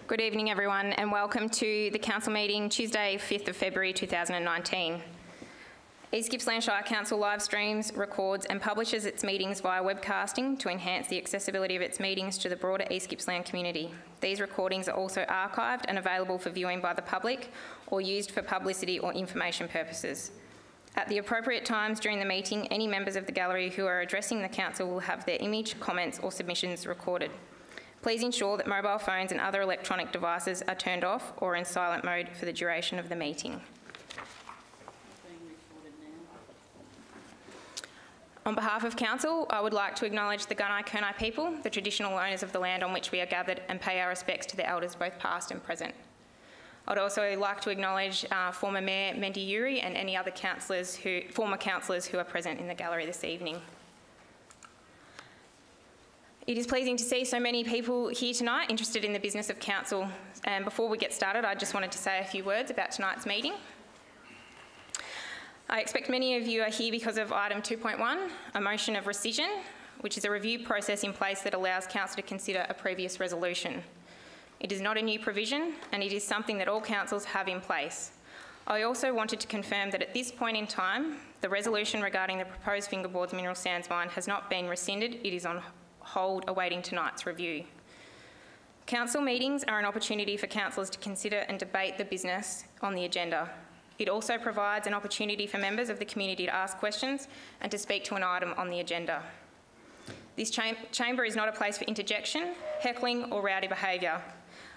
Good evening, everyone, and welcome to the Council meeting Tuesday, 5th of February 2019. East Gippsland Shire Council live streams, records and publishes its meetings via webcasting to enhance the accessibility of its meetings to the broader East Gippsland community. These recordings are also archived and available for viewing by the public or used for publicity or information purposes. At the appropriate times during the meeting, any members of the gallery who are addressing the Council will have their image, comments or submissions recorded. Please ensure that mobile phones and other electronic devices are turned off or in silent mode for the duration of the meeting. On behalf of Council, I would like to acknowledge the Gunai-Kurnai people, the traditional owners of the land on which we are gathered, and pay our respects to the elders both past and present. I'd also like to acknowledge former Mayor Mendy Yuri and any other former councillors who are present in the gallery this evening. It is pleasing to see so many people here tonight interested in the business of Council. And before we get started, I just wanted to say a few words about tonight's meeting. I expect many of you are here because of item 2.1, a motion of rescission, which is a review process in place that allows Council to consider a previous resolution. It is not a new provision, and it is something that all councils have in place. I also wanted to confirm that at this point in time, the resolution regarding the proposed Fingerboards mineral sands mine has not been rescinded. It is on hold awaiting tonight's review. Council meetings are an opportunity for councillors to consider and debate the business on the agenda. It also provides an opportunity for members of the community to ask questions and to speak to an item on the agenda. This chamber is not a place for interjection, heckling or rowdy behaviour.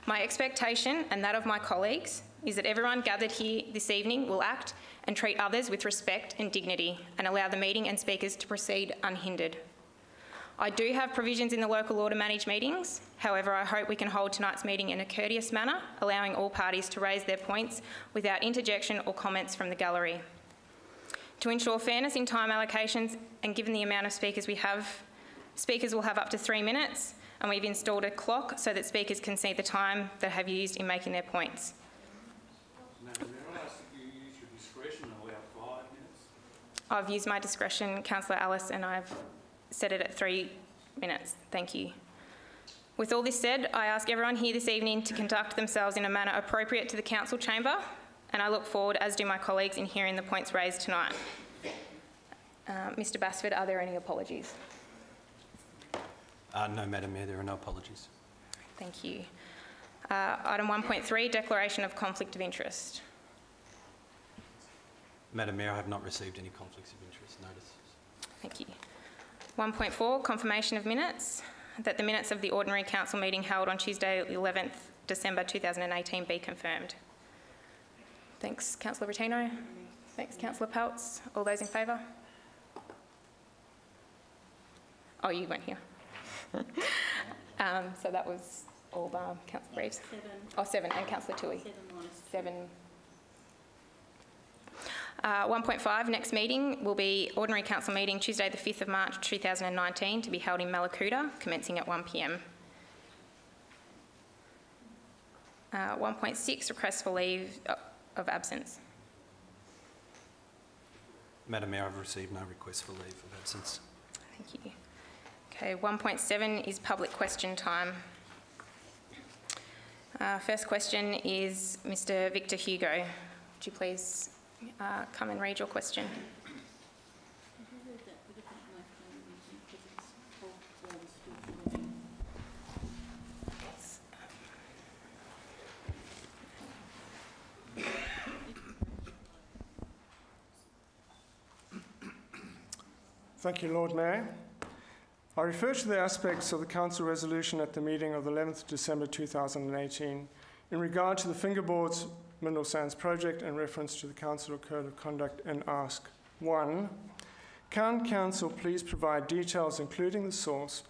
My expectation, and that of my colleagues, is that everyone gathered here this evening will act and treat others with respect and dignity and allow the meeting and speakers to proceed unhindered. I do have provisions in the local law to manage meetings. However, I hope we can hold tonight's meeting in a courteous manner, allowing all parties to raise their points without interjection or comments from the gallery. To ensure fairness in time allocations and given the amount of speakers we have, speakers will have up to 3 minutes, and we've installed a clock so that speakers can see the time they have used in making their points. Madam Mayor, I ask that you use your discretion and allow 5 minutes. I've used my discretion, Councillor Alice, and I've set it at 3 minutes. Thank you. With all this said, I ask everyone here this evening to conduct themselves in a manner appropriate to the Council chamber, and I look forward, as do my colleagues, in hearing the points raised tonight. Mr Basford, are there any apologies? No, Madam Mayor, there are no apologies. Thank you. Item 1.3, declaration of conflict of interest. Madam Mayor, I have not received any conflicts of interest notices. Thank you. 1.4, confirmation of minutes. That the minutes of the ordinary council meeting held on Tuesday, 11th December 2018 be confirmed. Thanks, Councillor Rotino. Thanks, Councillor Peltz. All those in favour? Oh, you weren't here. So that was all Councillor Reeves. 7. Oh, 7, and Councillor Toohey. 7. 1.5, next meeting will be ordinary council meeting Tuesday the 5th of March 2019 to be held in Mallacoota, commencing at 1 p.m. 1.6, request for leave of absence. Madam Mayor, I've received no request for leave of absence. Thank you. Okay, 1.7 is public question time. First question is Mr Victor Hugo. Would you please come and read your question? Thank you, Lord Mayor. I refer to the aspects of the Council resolution at the meeting of the 11th December 2018 in regard to the Fingerboards mineral sands project and reference to the Council Code of Conduct and ask, 1, can Council please provide details including the source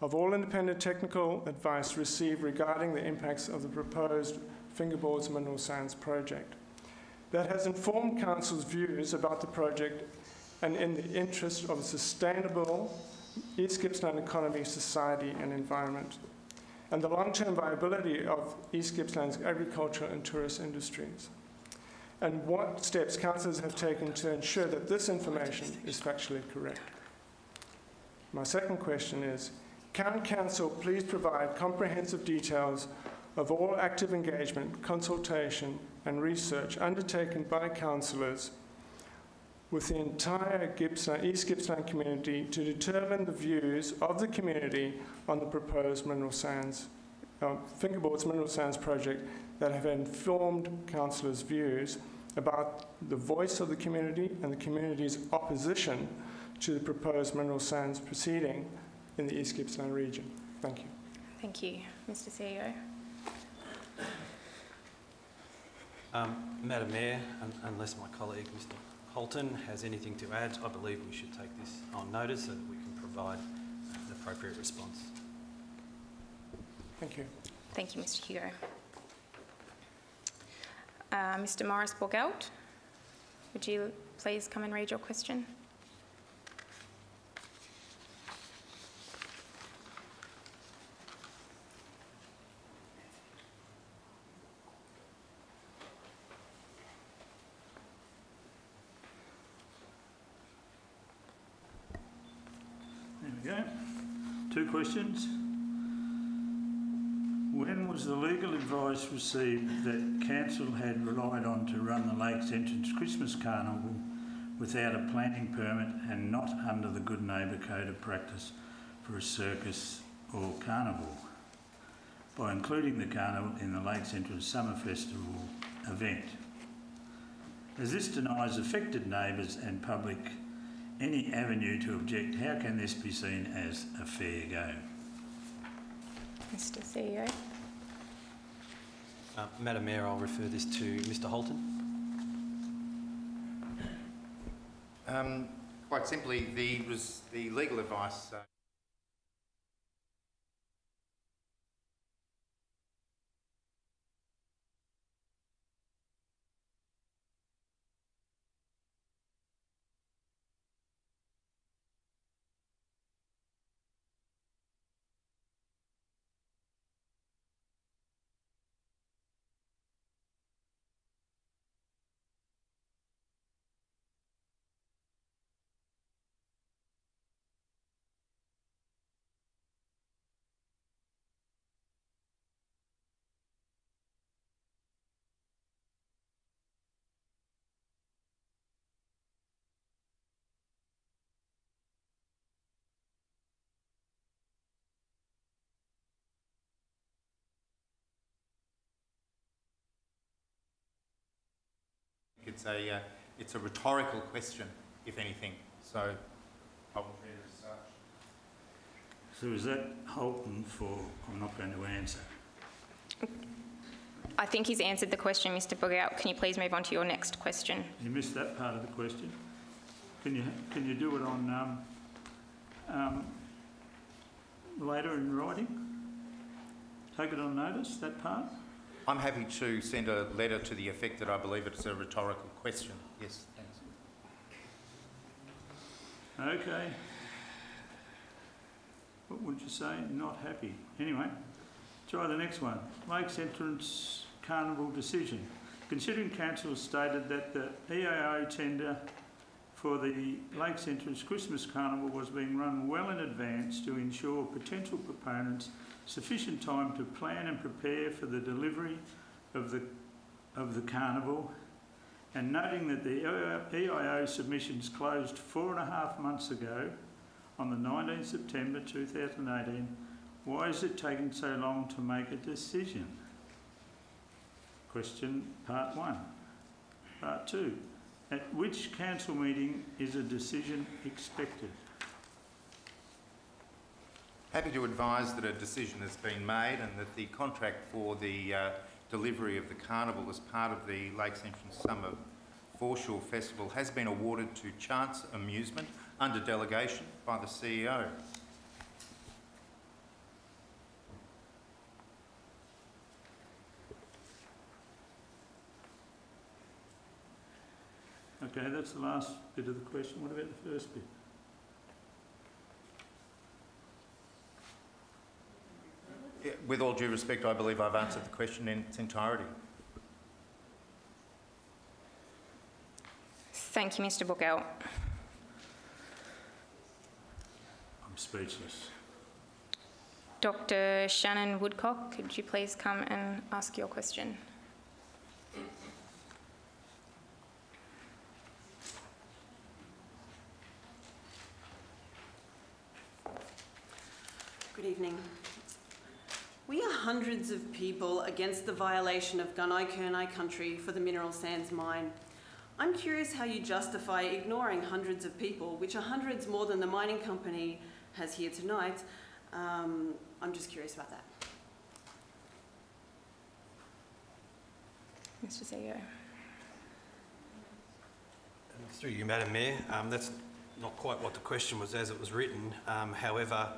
of all independent technical advice received regarding the impacts of the proposed Fingerboards mineral sands project that has informed Council's views about the project and in the interest of a sustainable East Gippsland economy, society and environment, and the long-term viability of East Gippsland's agriculture and tourist industries, and what steps councillors have taken to ensure that this information is factually correct. My second question is, can Council please provide comprehensive details of all active engagement, consultation and research undertaken by councillors with the entire East Gippsland community to determine the views of the community on the proposed mineral sands, Fingerboards Mineral Sands project that have informed councillors' views about the voice of the community and the community's opposition to the proposed mineral sands proceeding in the East Gippsland region. Thank you. Thank you. Mr CEO. Madam Mayor, unless my colleague Mr Holton has anything to add, I believe we should take this on notice so that we can provide an appropriate response. Thank you. Thank you, Mr Hugo. Mr Morris Borgelt, would you please come and read your question? There we go. 2 questions. When was the legal advice received that council had relied on to run the Lakes Entrance Christmas Carnival without a planning permit and not under the Good Neighbour Code of Practice for a circus or carnival, by including the carnival in the Lakes Entrance Summer Festival event? As this denies affected neighbours and public any avenue to object, how can this be seen as a fair go? Mr CEO. Madam Mayor, I'll refer this to Mr Holton. Quite simply, the legal advice it's a rhetorical question, if anything. So I will treat it as such. So is that Holton for I'm not going to answer? I think he's answered the question, Mr Borgelt. Can you please move on to your next question? You missed that part of the question. Can you do it on later in writing? Take it on notice, that part? I'm happy to send a letter to the effect that I believe it's a rhetorical question. Yes, thanks. Okay. What would you say? Not happy. Anyway, try the next one. Lakes Entrance Carnival decision. Considering council stated that the EAO tender for the Lakes Entrance Christmas Carnival was being run well in advance to ensure potential proponents sufficient time to plan and prepare for the delivery of the carnival, and noting that the EIO submissions closed 4.5 months ago on the 19th September 2018, why is it taking so long to make a decision? Question part 1. Part 2. At which council meeting is a decision expected? Happy to advise that a decision has been made and that the contract for the delivery of the carnival as part of the Lakes Entrance Summer Foreshore Festival has been awarded to Chance Amusement under delegation by the CEO. Okay, that's the last bit of the question. What about the first bit? With all due respect, I believe I've answered the question in its entirety. Thank you, Mr Borgelt. I'm speechless. Dr. Shannon Woodcock, could you please come and ask your question? Good evening. We are hundreds of people against the violation of Gunai-Kurnai country for the mineral sands mine. I'm curious how you justify ignoring hundreds of people, which are hundreds more than the mining company has here tonight. I'm just curious about that. Mr. CEO. Through you, Madam Mayor, that's not quite what the question was as it was written. However,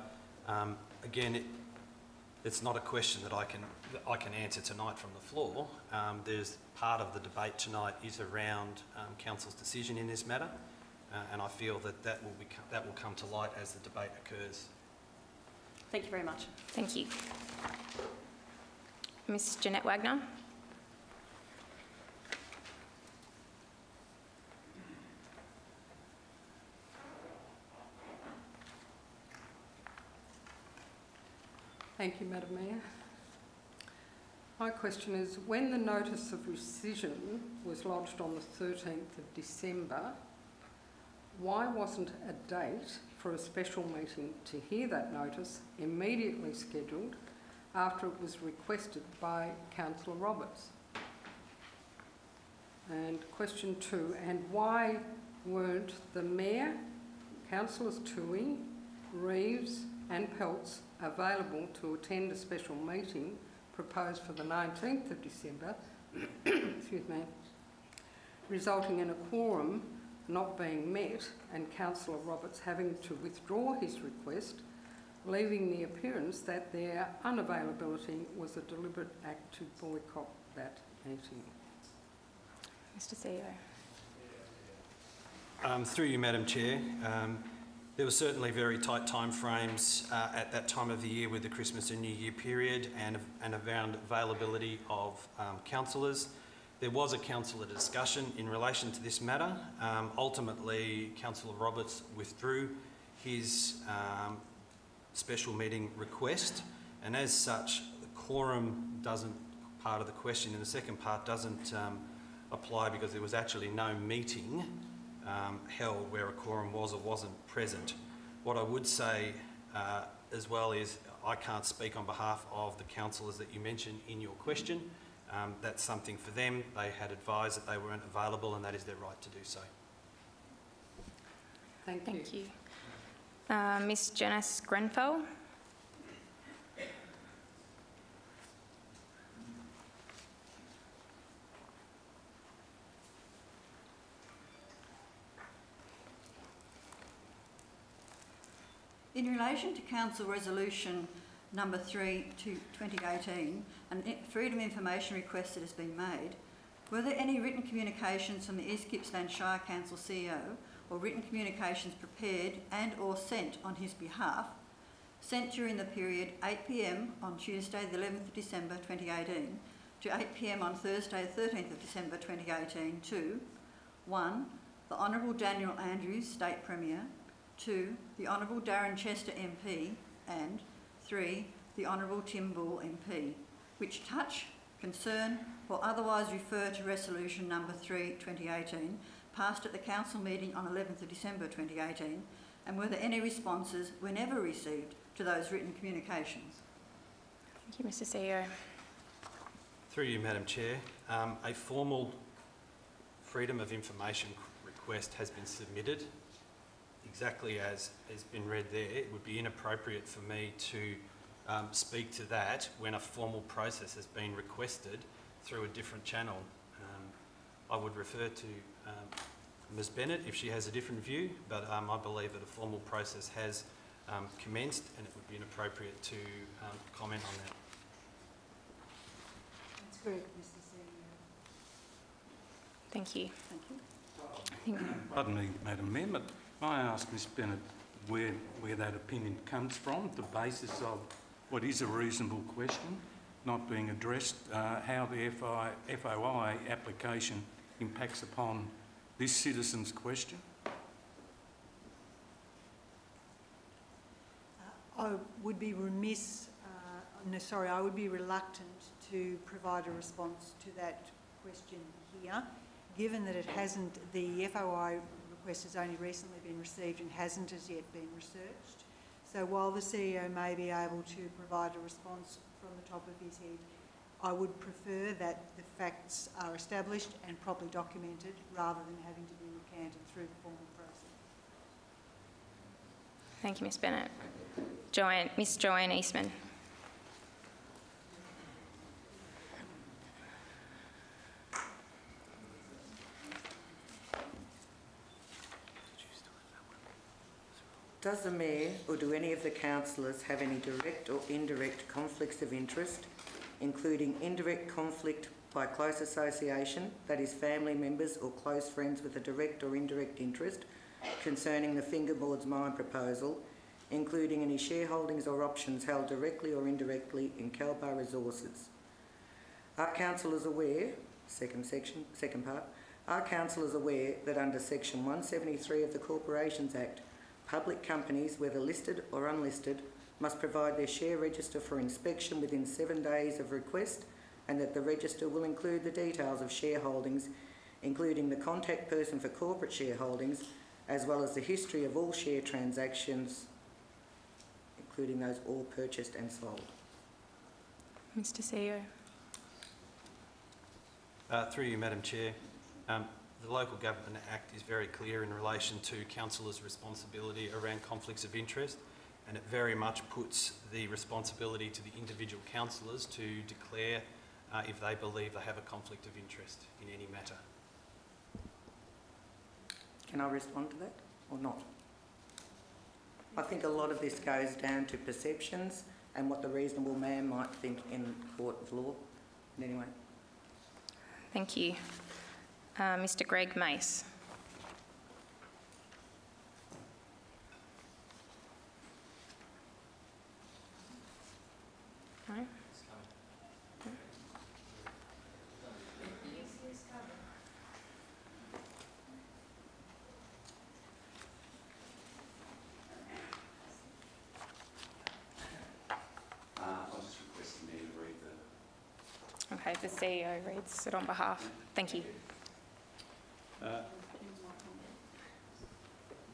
again, it's not a question that I can answer tonight from the floor. There's part of the debate tonight is around Council's decision in this matter, and I feel that will come to light as the debate occurs. Thank you very much. Thank you. Ms. Jeanette Wagner. Thank you, Madam Mayor. My question is, when the notice of rescission was lodged on the 13th of December, why wasn't a date for a special meeting to hear that notice immediately scheduled after it was requested by Councillor Roberts? And question 2, and why weren't the Mayor, Councillors Toohey, Reeves and Peltz available to attend a special meeting proposed for the 19th of December, excuse me, resulting in a quorum not being met and Councillor Roberts having to withdraw his request, leaving the appearance that their unavailability was a deliberate act to boycott that meeting? Mr. CEO. Through you, Madam Chair, there were certainly very tight timeframes at that time of the year with the Christmas and New Year period and around availability of councillors. There was a councillor discussion in relation to this matter. Ultimately, Councillor Roberts withdrew his special meeting request, and as such, the quorum doesn't, part of the question in the second part doesn't apply because there was actually no meeting held where a quorum was or wasn't present. What I would say as well is I can't speak on behalf of the councillors that you mentioned in your question. That's something for them. They had advised that they weren't available and that is their right to do so. Thank you. Thank you. Ms. Janice Grenfell. In relation to Council Resolution number 3 to 2018, a freedom information request that has been made, were there any written communications from the East Gippsland Shire Council CEO or written communications prepared and or sent on his behalf, sent during the period 8 p.m. on Tuesday the 11th of December 2018 to 8 p.m. on Thursday the 13th of December 2018 to 1. The Honourable Daniel Andrews, State Premier, 2. The Honourable Darren Chester MP, and 3. The Honourable Tim Bull MP, which touch, concern or otherwise refer to Resolution number 3, 2018, passed at the Council meeting on 11th of December 2018, and were there any responses whenever received to those written communications? Thank you, Mr. CEO. Through you, Madam Chair, a formal Freedom of Information request has been submitted. Exactly as has been read there, it would be inappropriate for me to speak to that when a formal process has been requested through a different channel. I would refer to Ms Bennett if she has a different view, but I believe that a formal process has commenced and it would be inappropriate to comment on that. That's correct, Mr. CEO. Thank you. Thank you. Pardon me, Madam Mayor, but may I ask Ms Bennett where that opinion comes from, the basis of what is a reasonable question not being addressed, how the FOI application impacts upon this citizen's question? I would be remiss I would be reluctant to provide a response to that question here, given that it hasn't, the FOI request has only recently been received and hasn't as yet been researched. So while the CEO may be able to provide a response from the top of his head, I would prefer that the facts are established and properly documented rather than having to be recanted through the formal process. Thank you, Ms Bennett. Miss Joanne Eastman. Does the Mayor or do any of the councillors have any direct or indirect conflicts of interest, including indirect conflict by close association, that is family members or close friends with a direct or indirect interest, concerning the Fingerboards mine proposal, including any shareholdings or options held directly or indirectly in Kalbar Resources? Are councillors aware, second part, are councillors aware that under section 173 of the Corporations Act, public companies, whether listed or unlisted, must provide their share register for inspection within 7 days of request, and that the register will include the details of shareholdings, including the contact person for corporate shareholdings, as well as the history of all share transactions, including those all purchased and sold? Mr CEO. Through you, Madam Chair. The Local Government Act is very clear in relation to councillors' responsibility around conflicts of interest, and it very much puts the responsibility to the individual councillors to declare if they believe they have a conflict of interest in any matter. Can I respond to that or not? I think a lot of this goes down to perceptions and what the reasonable man might think in court of law. But anyway. Thank you. Mr Greg Mace. No? I'll just request the Mayor to read the... Okay, the CEO reads it on behalf. Thank you.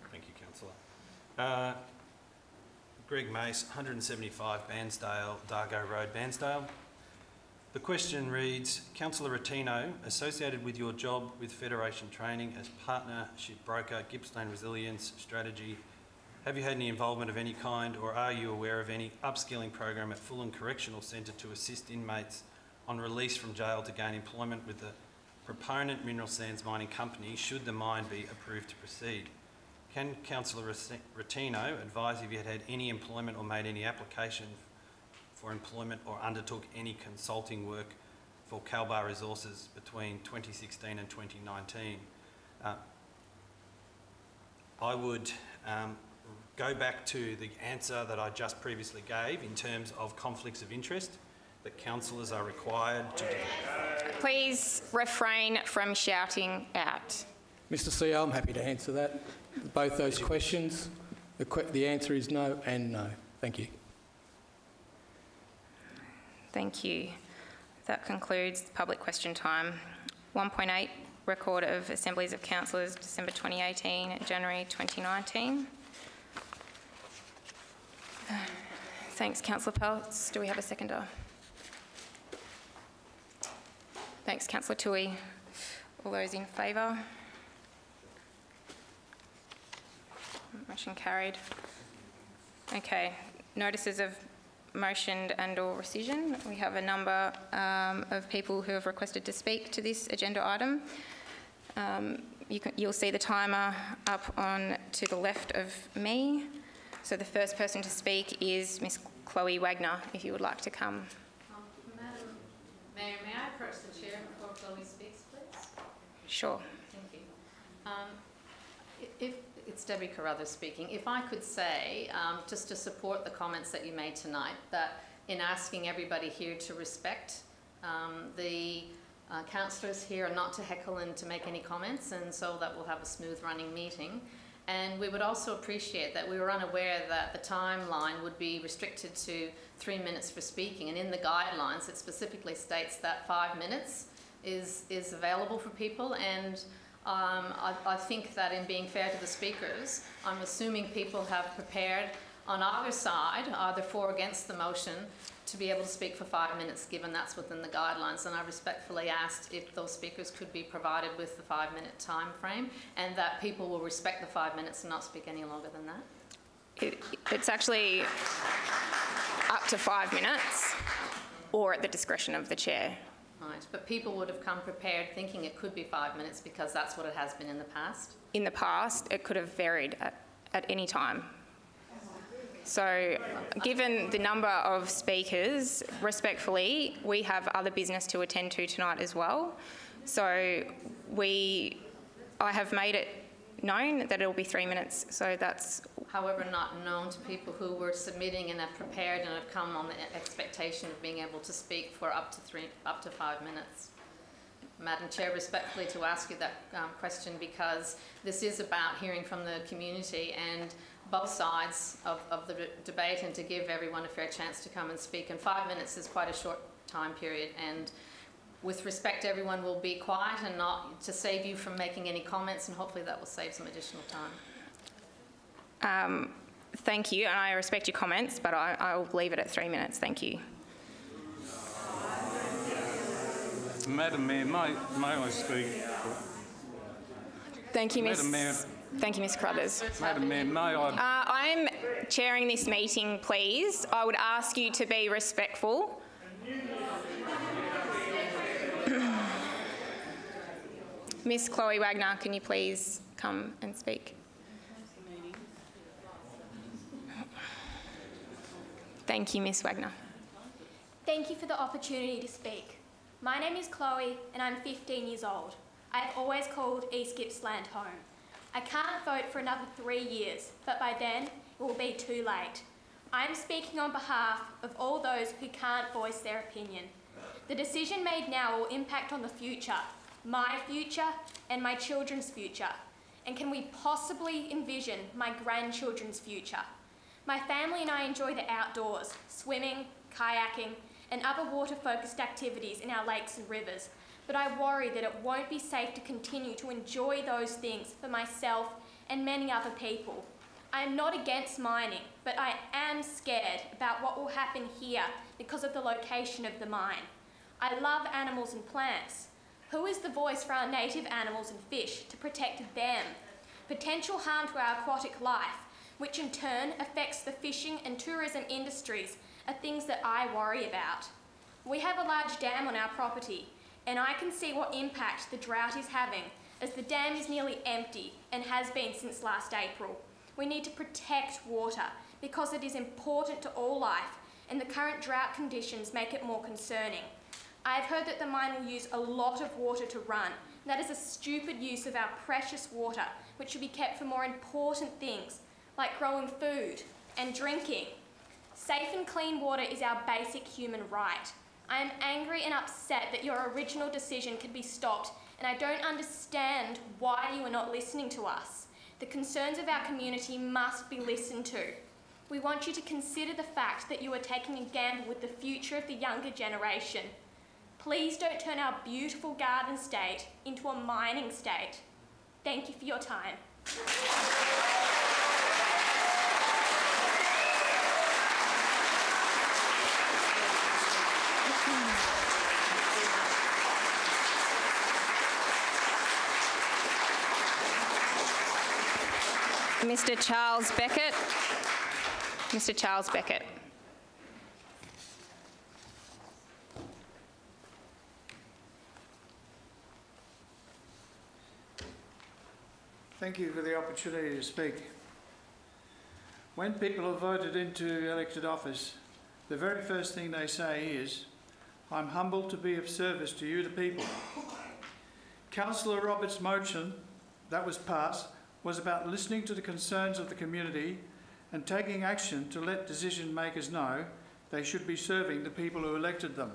Thank you, Councillor. Greg Mace, 175 Bairnsdale, Dargo Road, Bairnsdale. The question reads, Councillor Rationale, associated with your job with Federation Training as partnership broker, Gippsland Resilience Strategy, have you had any involvement of any kind, or are you aware of any upskilling program at Fulham Correctional Centre to assist inmates on release from jail to gain employment with the proponent mineral sands mining company should the mine be approved to proceed? Can Councillor Rationale advise if you had any employment or made any application for employment or undertook any consulting work for Kalbar Resources between 2016 and 2019? I would go back to the answer that I just previously gave in terms of conflicts of interest that councillors are required to do. Please refrain from shouting out. Mr CEO, I'm happy to answer that. Both those questions, the answer is no and no. Thank you. Thank you. That concludes the public question time. 1.8, record of Assemblies of Councillors, December 2018, January 2019. Thanks, Councillor Peltz. Do we have a seconder? Thanks, Councillor Toohey. All those in favour? Motion carried. Okay, notices of motion and/or rescission. We have a number of people who have requested to speak to this agenda item. You'll see the timer up on to the left of me. So the first person to speak is Miss Chloe Wagner, if you would like to come. Madam Mayor, may I approach the chair before Chloe speaks, please? Sure. Thank you. It's Debbie Carruthers speaking. If I could say, just to support the comments that you made tonight, that in asking everybody here to respect the councillors here and not to heckle and to make any comments, and so that we'll have a smooth running meeting. And we would also appreciate that we were unaware that the timeline would be restricted to 3 minutes for speaking. And in the guidelines, it specifically states that 5 minutes is available for people. And I think that in being fair to the speakers, I'm assuming people have prepared on either side, either for or against the motion, to be able to speak for 5 minutes, given that's within the guidelines. And I respectfully asked if those speakers could be provided with the 5 minute time frame, and that people will respect the 5 minutes and not speak any longer than that. It's actually up to 5 minutes, or at the discretion of the chair. Right, but people would have come prepared thinking it could be 5 minutes because that's what it has been in the past. In the past, it could have varied at any time. So, given the number of speakers, respectfully, we have other business to attend to tonight as well. So, I have made it known that it'll be 3 minutes. So that's, however, not known to people who were submitting and have prepared and have come on the expectation of being able to speak for up to 5 minutes. Madam Chair, respectfully to ask you that question, because this is about hearing from the community and both sides of the debate, and to give everyone a fair chance to come and speak. And 5 minutes is quite a short time period, and with respect, everyone will be quiet and not to save you from making any comments, and hopefully that will save some additional time. Thank you, and I respect your comments, but I'll leave it at 3 minutes. Thank you. Madam Mayor, may I speak? Thank you, Madam Mayor. Thank you, Ms. Carruthers. Madam Mayor, may I... I'm chairing this meeting, please. I would ask you to be respectful. Miss Chloe Wagner, can you please come and speak? Thank you, Miss Wagner. Thank you for the opportunity to speak. My name is Chloe and I'm 15 years old. I have always called East Gippsland home. I can't vote for another 3 years, but by then it will be too late. I am speaking on behalf of all those who can't voice their opinion. The decision made now will impact on the future, my future and my children's future. And can we possibly envision my grandchildren's future? My family and I enjoy the outdoors, swimming, kayaking, and other water-focused activities in our lakes and rivers, but I worry that it won't be safe to continue to enjoy those things for myself and many other people. I am not against mining, but I am scared about what will happen here because of the location of the mine. I love animals and plants. Who is the voice for our native animals and fish to protect them? Potential harm to our aquatic life, which in turn affects the fishing and tourism industries, are things that I worry about. We have a large dam on our property, and I can see what impact the drought is having, as the dam is nearly empty and has been since last April. We need to protect water because it is important to all life, and the current drought conditions make it more concerning. I have heard that the mine will use a lot of water to run. That is a stupid use of our precious water, which should be kept for more important things, like growing food and drinking. Safe and clean water is our basic human right. I am angry and upset that your original decision could be stopped, and I don't understand why you are not listening to us. The concerns of our community must be listened to. We want you to consider the fact that you are taking a gamble with the future of the younger generation. Please don't turn our beautiful garden state into a mining state. Thank you for your time. Mr. Charles Beckett. Mr. Charles Beckett. Thank you for the opportunity to speak. When people are voted into elected office, the very first thing they say is, "I'm humbled to be of service to you, the people." Councillor Roberts' motion that was passed was about listening to the concerns of the community and taking action to let decision makers know they should be serving the people who elected them.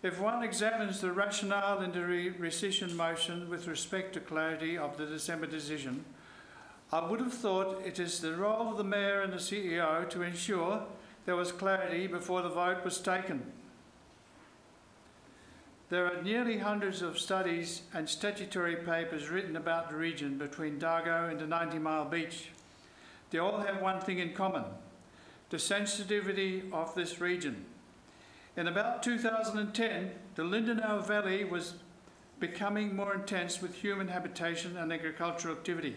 If one examines the rationale in the rescission motion with respect to clarity of the December decision, I would have thought it is the role of the Mayor and the CEO to ensure there was clarity before the vote was taken. There are nearly hundreds of studies and statutory papers written about the region between Dargo and the 90 Mile Beach. They all have one thing in common: the sensitivity of this region. In about 2010, the Lindenau Valley was becoming more intense with human habitation and agricultural activity.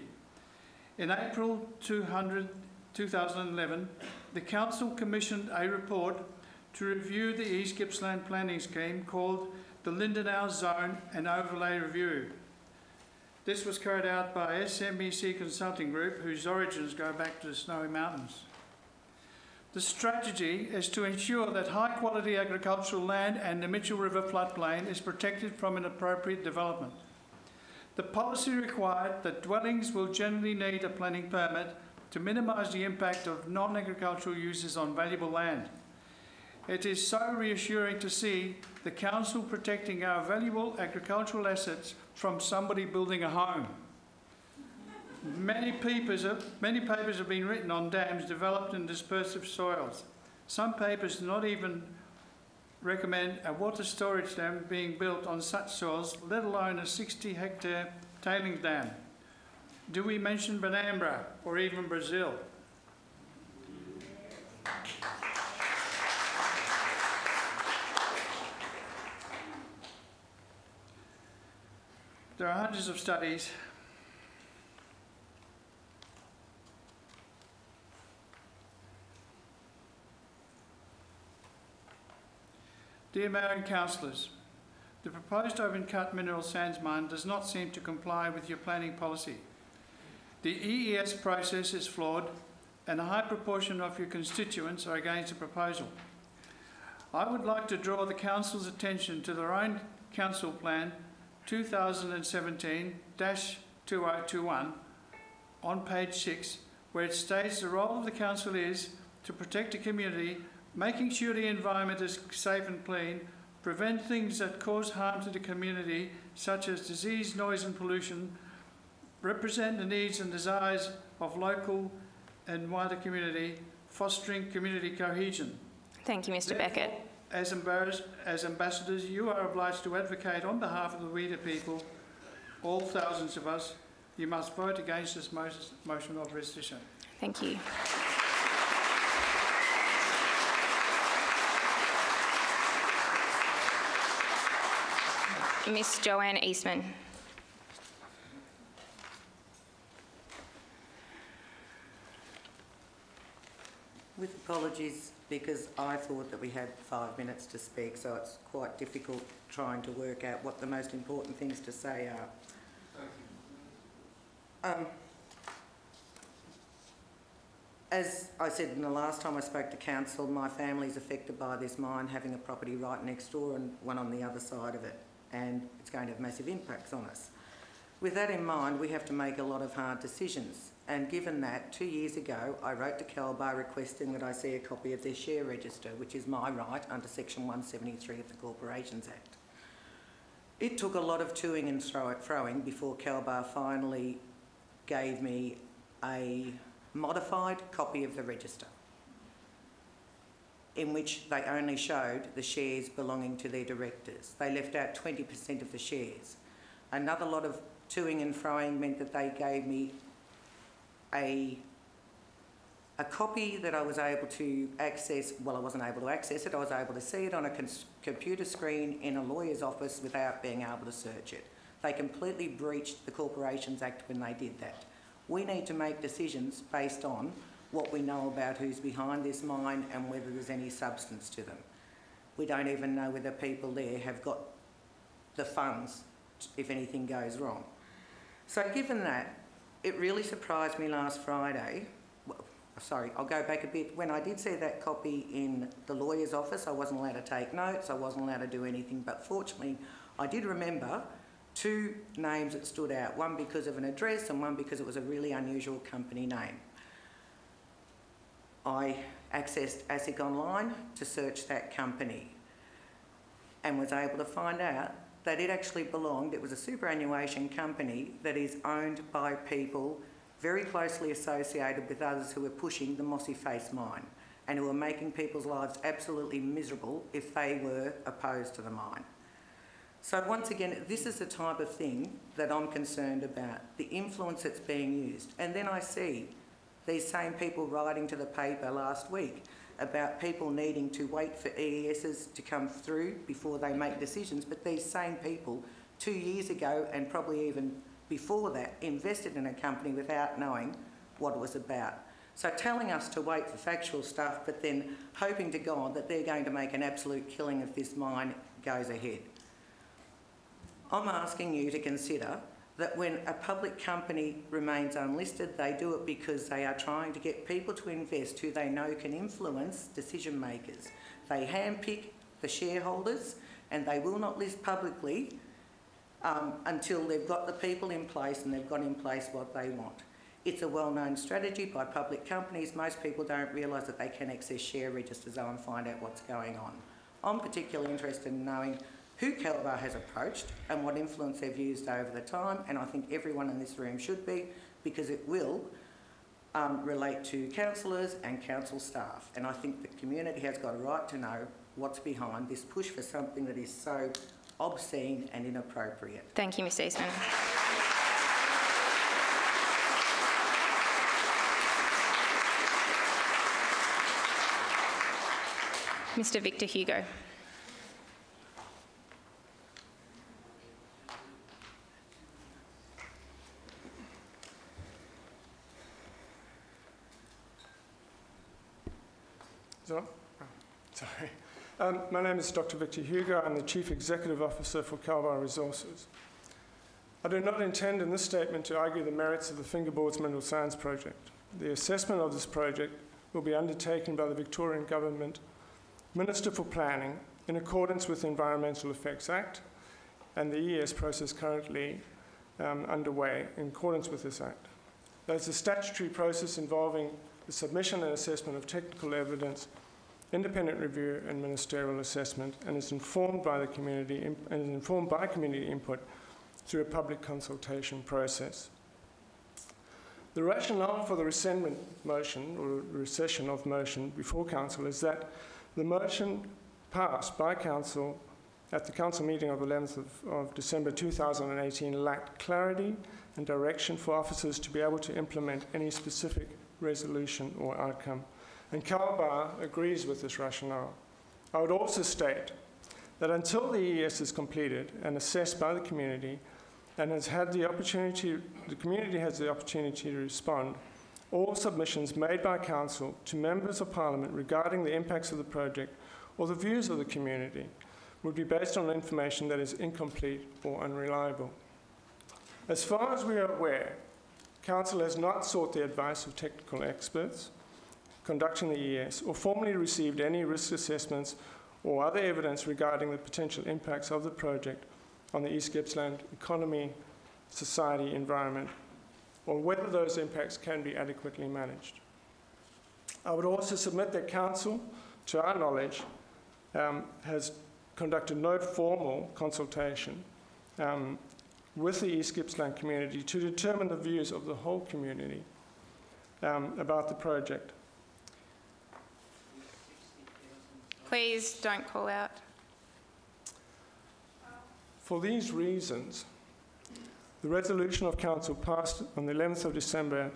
In April 2011, the Council commissioned a report to review the East Gippsland planning scheme called the Lindenau Zone and Overlay Review. This was carried out by SMBC Consulting Group, whose origins go back to the Snowy Mountains. The strategy is to ensure that high-quality agricultural land and the Mitchell River floodplain is protected from inappropriate development. The policy required that dwellings will generally need a planning permit to minimise the impact of non-agricultural uses on valuable land. It is so reassuring to see the Council protecting our valuable agricultural assets from somebody building a home. Many papers have been written on dams developed in dispersive soils. Some papers do not even recommend a water storage dam being built on such soils, let alone a 60-hectare tailings dam. Do we mention Benambra or even Brazil? There are hundreds of studies Dear Mayor and Councillors, the proposed open-cut mineral sands mine does not seem to comply with your planning policy. The EES process is flawed and a high proportion of your constituents are against the proposal. I would like to draw the Council's attention to their own Council Plan 2017-2021 on page 6, where it states the role of the Council is to protect the community, making sure the environment is safe and clean, prevent things that cause harm to the community, such as disease, noise and pollution, represent the needs and desires of local and wider community, fostering community cohesion. Thank you, Mr. Beckett. As ambassadors, you are obliged to advocate on behalf of the Weeda people, all thousands of us. You must vote against this motion of rescission. Thank you. Miss Joanne Eastman. With apologies, because I thought that we had 5 minutes to speak, so it's quite difficult trying to work out what the most important things to say are. As I said in the last time I spoke to Council, my family's affected by this mine, having a property right next door and one on the other side of it, and it's going to have massive impacts on us. With that in mind, we have to make a lot of hard decisions. And given that, 2 years ago, I wrote to Calbar requesting that I see a copy of their share register, which is my right under Section 173 of the Corporations Act. It took a lot of toing and froing before Calbar finally gave me a modified copy of the register, in which they only showed the shares belonging to their directors. They left out 20% of the shares. Another lot of toing and froing meant that they gave me a copy that I was able to access. Well, I wasn't able to access it. I was able to see it on a computer screen in a lawyer's office without being able to search it. They completely breached the Corporations Act when they did that. We need to make decisions based on what we know about who's behind this mine and whether there's any substance to them. We don't even know whether people there have got the funds if anything goes wrong. So given that, it really surprised me last Friday. Well, sorry, I'll go back a bit. When I did see that copy in the lawyer's office, I wasn't allowed to take notes, I wasn't allowed to do anything, but fortunately I did remember 2 names that stood out, one because of an address and one because it was a really unusual company name. I accessed ASIC online to search that company. and was able to find out that it actually belonged, it was a superannuation company that is owned by people very closely associated with others who were pushing the Mossy Face mine and who were making people's lives absolutely miserable if they were opposed to the mine. So once again, this is the type of thing that I'm concerned about, the influence that's being used. And then I see these same people writing to the paper last week about people needing to wait for EESs to come through before they make decisions, but these same people 2 years ago and probably even before that invested in a company without knowing what it was about. So telling us to wait for factual stuff but then hoping to God that they're going to make an absolute killing if this mine goes ahead. I'm asking you to consider that when a public company remains unlisted, they do it because they are trying to get people to invest who they know can influence decision makers. They handpick the shareholders and they will not list publicly until they've got the people in place and they've got in place what they want. It's a well-known strategy by public companies. Most people don't realise that they can access share registers and find out what's going on. I'm particularly interested in knowing who Calabar has approached and what influence they've used over the time, and I think everyone in this room should be, because it will relate to councillors and council staff. And I think the community has got a right to know what's behind this push for something that is so obscene and inappropriate. Thank you, Ms Eastman. Mr Victor Hugo. Sorry. My name is Dr. Victor Hugo. I'm the Chief Executive Officer for Calabar Resources. I do not intend in this statement to argue the merits of the Fingerboards Mineral Sands project. The assessment of this project will be undertaken by the Victorian Government Minister for Planning in accordance with the Environmental Effects Act and the ES process currently underway in accordance with this Act. There's a statutory process involving the submission and assessment of technical evidence, independent review and ministerial assessment, and is informed by the community community input through a public consultation process. The rationale for the rescindment motion or recession of motion before council is that the motion passed by council at the council meeting of 11th of December 2018 lacked clarity and direction for officers to be able to implement any specific resolution or outcome, and Calabar agrees with this rationale. I would also state that until the EES is completed and assessed by the community and has had the opportunity, the community has the opportunity to respond, all submissions made by council to members of parliament regarding the impacts of the project or the views of the community would be based on information that is incomplete or unreliable. As far as we are aware, council has not sought the advice of technical experts conducting the ES or formally received any risk assessments or other evidence regarding the potential impacts of the project on the East Gippsland economy, society, environment, or whether those impacts can be adequately managed. I would also submit that council, to our knowledge, has conducted no formal consultation with the East Gippsland community to determine the views of the whole community about the project. Please don't call out. For these reasons, the resolution of council passed on the 11th of December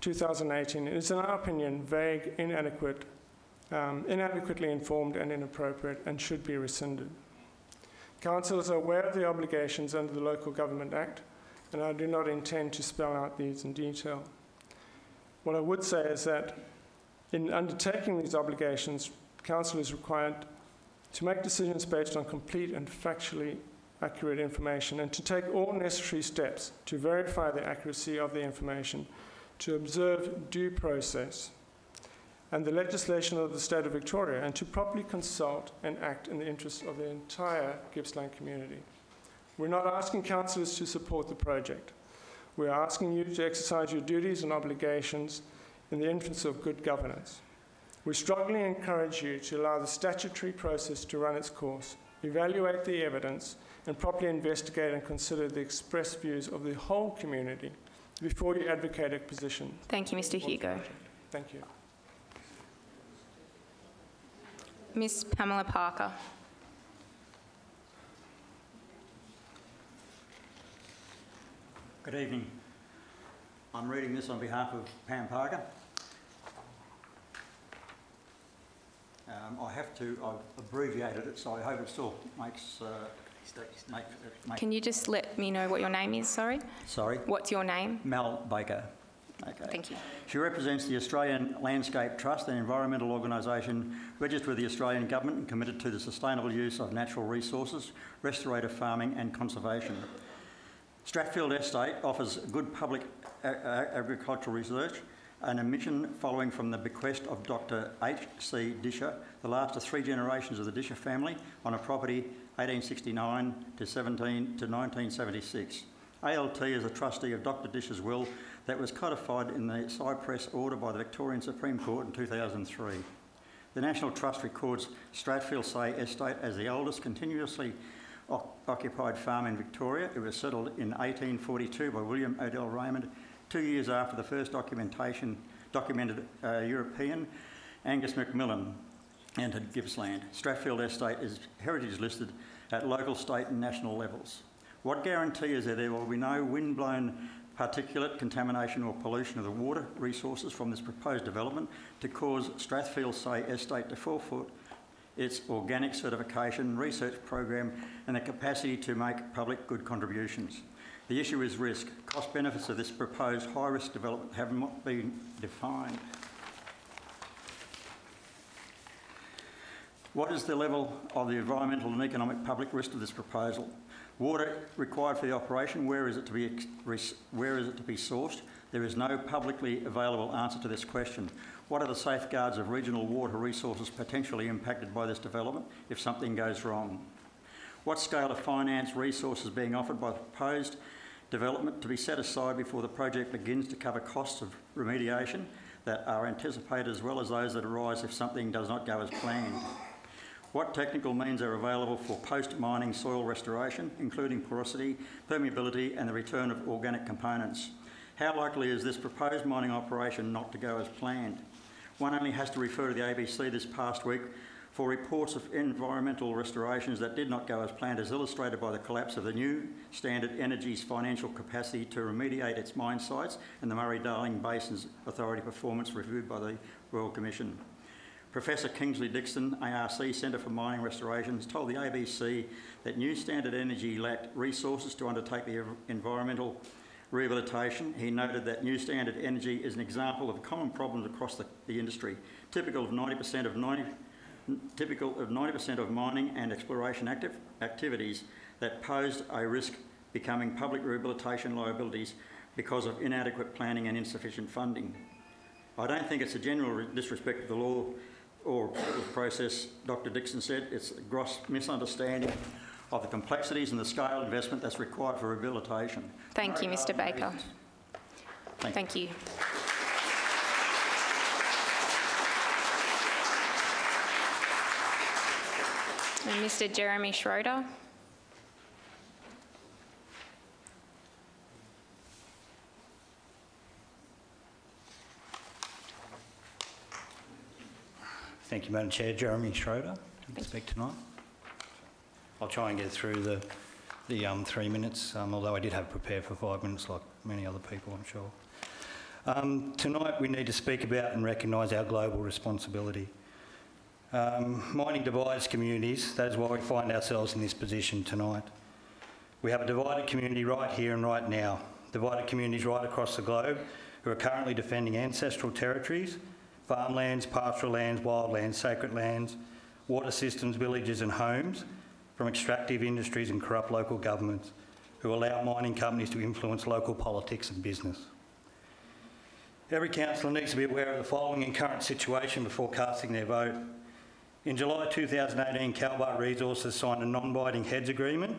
2018 is, in our opinion, vague, inadequate, inadequately informed and inappropriate, and should be rescinded. Council is aware of the obligations under the Local Government Act, and I do not intend to spell out these in detail. What I would say is that in undertaking these obligations, Council is required to make decisions based on complete and factually accurate information and to take all necessary steps to verify the accuracy of the information, to observe due process and the legislation of the State of Victoria, and to properly consult and act in the interests of the entire Gippsland community. We're not asking councillors to support the project. We're asking you to exercise your duties and obligations in the interest of good governance. We strongly encourage you to allow the statutory process to run its course evaluate the evidence, and properly investigate and consider the expressed views of the whole community before you advocate a position. Thank you, Mr. Hugo. Thank you. Ms. Pamela Parker. Good evening. I'm reading this on behalf of Pam Parker. I've abbreviated it, so I hope it still makes... Can you just let me know what your name is, sorry? Sorry? What's your name? Mel Baker. Okay. Thank you. She represents the Australian Landscape Trust, an environmental organisation registered with the Australian Government and committed to the sustainable use of natural resources, restorative farming and conservation. Stratfield Estate offers good public agricultural research and a mission following from the bequest of Dr H.C. Disher, the last of 3 generations of the Disher family, on a property 1869 to 1976. ALT is a trustee of Dr Disher's will that was codified in the Cypress Order by the Victorian Supreme Court in 2003. The National Trust records Stratfield Estate as the oldest continuously occupied farm in Victoria. It was settled in 1842 by William Odell Raymond, 2 years after the first documented European, Angus Macmillan, entered Gippsland. Stratfield Estate is heritage listed at local, state and national levels. What guarantee is there will be no wind-blown particulate contamination or pollution of the water resources from this proposed development to cause Stratfield Estate to forfeit its organic certification, research program and the capacity to make public good contributions? The issue is risk. Cost benefits of this proposed high-risk development have not been defined. What is the level of the environmental and economic public risk of this proposal? Water required for the operation, where is it to be sourced? There is no publicly available answer to this question. What are the safeguards of regional water resources potentially impacted by this development if something goes wrong? What scale of finance resources being offered by the proposed development to be set aside before the project begins to cover costs of remediation that are anticipated as well as those that arise if something does not go as planned? What technical means are available for post-mining soil restoration, including porosity, permeability and the return of organic components? How likely is this proposed mining operation not to go as planned? One only has to refer to the ABC this past week for reports of environmental restorations that did not go as planned, as illustrated by the collapse of the new Standard Energy's financial capacity to remediate its mine sites and the Murray-Darling Basin's Authority performance reviewed by the Royal Commission. Professor Kingsley Dixon, ARC Centre for Mining Restorations, told the ABC that New Standard Energy lacked resources to undertake the environmental rehabilitation. He noted that New Standard Energy is an example of common problems across the industry, typical of 90% of mining and exploration activities that posed a risk becoming public rehabilitation liabilities because of inadequate planning and insufficient funding. I don't think it's a general disrespect of the law or process, Dr Dixon said. It's a gross misunderstanding of the complexities and the scale of investment that's required for rehabilitation. Thank you, Mr Baker. Thank you. And Mr Jeremy Schroeder. Thank you, Madam Chair. Jeremy Schroeder to speak tonight. I'll try and get through the 3 minutes, although I did have prepared for 5 minutes like many other people, I'm sure. Tonight we need to speak about and recognise our global responsibility. Mining divides communities. That is why we find ourselves in this position tonight. We have a divided community right here and right now. Divided communities right across the globe who are currently defending ancestral territories, farmlands, pastoral lands, wildlands, sacred lands, water systems, villages and homes from extractive industries and corrupt local governments who allow mining companies to influence local politics and business. Every councillor needs to be aware of the following in current situation before casting their vote. In July 2018, Calbar Resources signed a non-binding heads agreement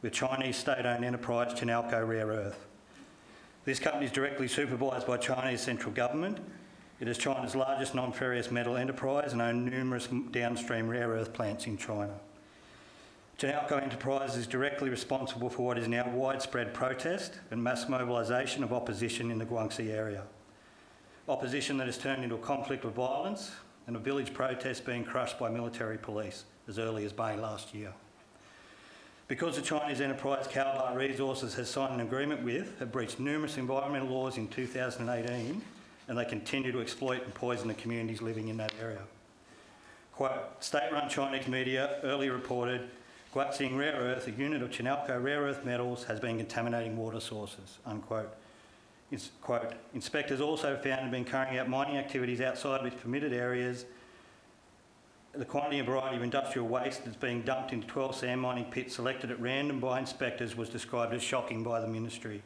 with Chinese state-owned enterprise Chinalco Rare Earth. This company is directly supervised by Chinese central government. It is China's largest non-ferrous metal enterprise and owns numerous downstream rare earth plants in China. Chinalco Enterprises is directly responsible for what is now widespread protest and mass mobilisation of opposition in the Guangxi area. Opposition that has turned into a conflict of violence and a village protest being crushed by military police as early as May last year. Because the Chinese enterprise Kalbar Resources has signed an agreement with, have breached numerous environmental laws in 2018, and they continue to exploit and poison the communities living in that area. Quote, state-run Chinese media earlier reported, Guangxi Rare Earth, a unit of Chinalco Rare Earth Metals, has been contaminating water sources, unquote. Quote, inspectors also found to have been carrying out mining activities outside of its permitted areas. The quantity and variety of industrial waste that's being dumped into 12 sand mining pits selected at random by inspectors was described as shocking by the ministry. It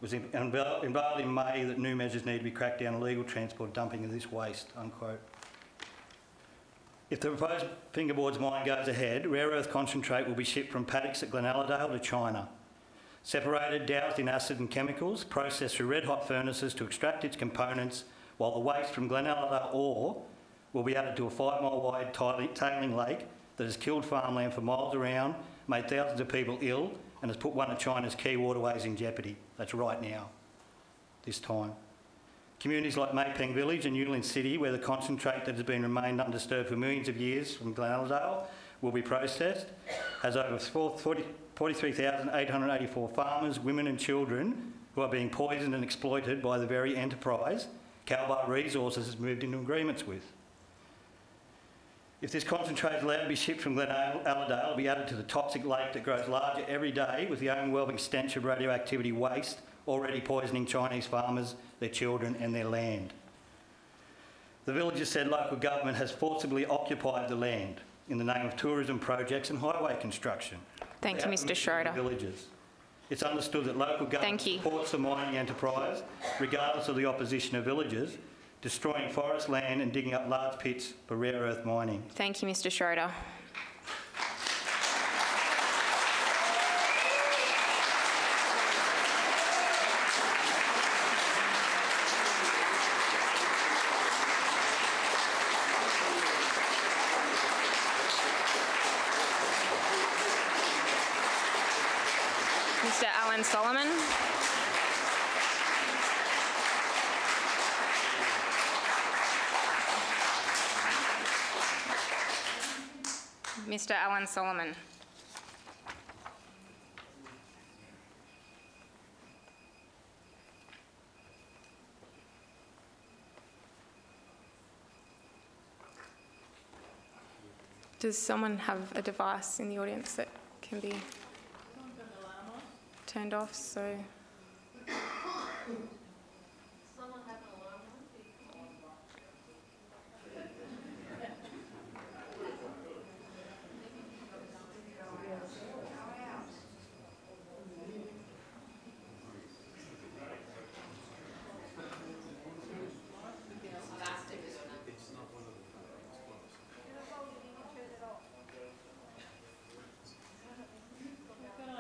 was unveiled in May that new measures need to be cracked down on illegal transport dumping of this waste, unquote. If the proposed fingerboards mine goes ahead, rare earth concentrate will be shipped from paddocks at Glenaladale to China. Separated, doused in acid and chemicals, processed through red-hot furnaces to extract its components, while the waste from Glenaladale ore will be added to a 5-mile-wide tailing lake that has killed farmland for miles around, made thousands of people ill, and has put one of China's key waterways in jeopardy. That's right now, this time. Communities like Meipeng Village and Yulin City, where the concentrate that has been remained undisturbed for millions of years from Glenaladale will be processed, has over 43,884 farmers, women and children who are being poisoned and exploited by the very enterprise Kalbar Resources has moved into agreements with. If this concentrate is allowed to be shipped from Glenaladale, it will be added to the toxic lake that grows larger every day with the overwhelming stench of radioactivity waste already poisoning Chinese farmers, their children and their land. The villagers said local government has forcibly occupied the land in the name of tourism projects and highway construction. Thank you, Mr. Schroeder. Villagers. It's understood that local government supports the mining enterprise, regardless of the opposition of villagers, destroying forest land and digging up large pits for rare earth mining. Thank you, Mr. Schroeder. Mr. Alan Solomon. Mr. Alan Solomon. Does someone have a device in the audience that can be turned off? So.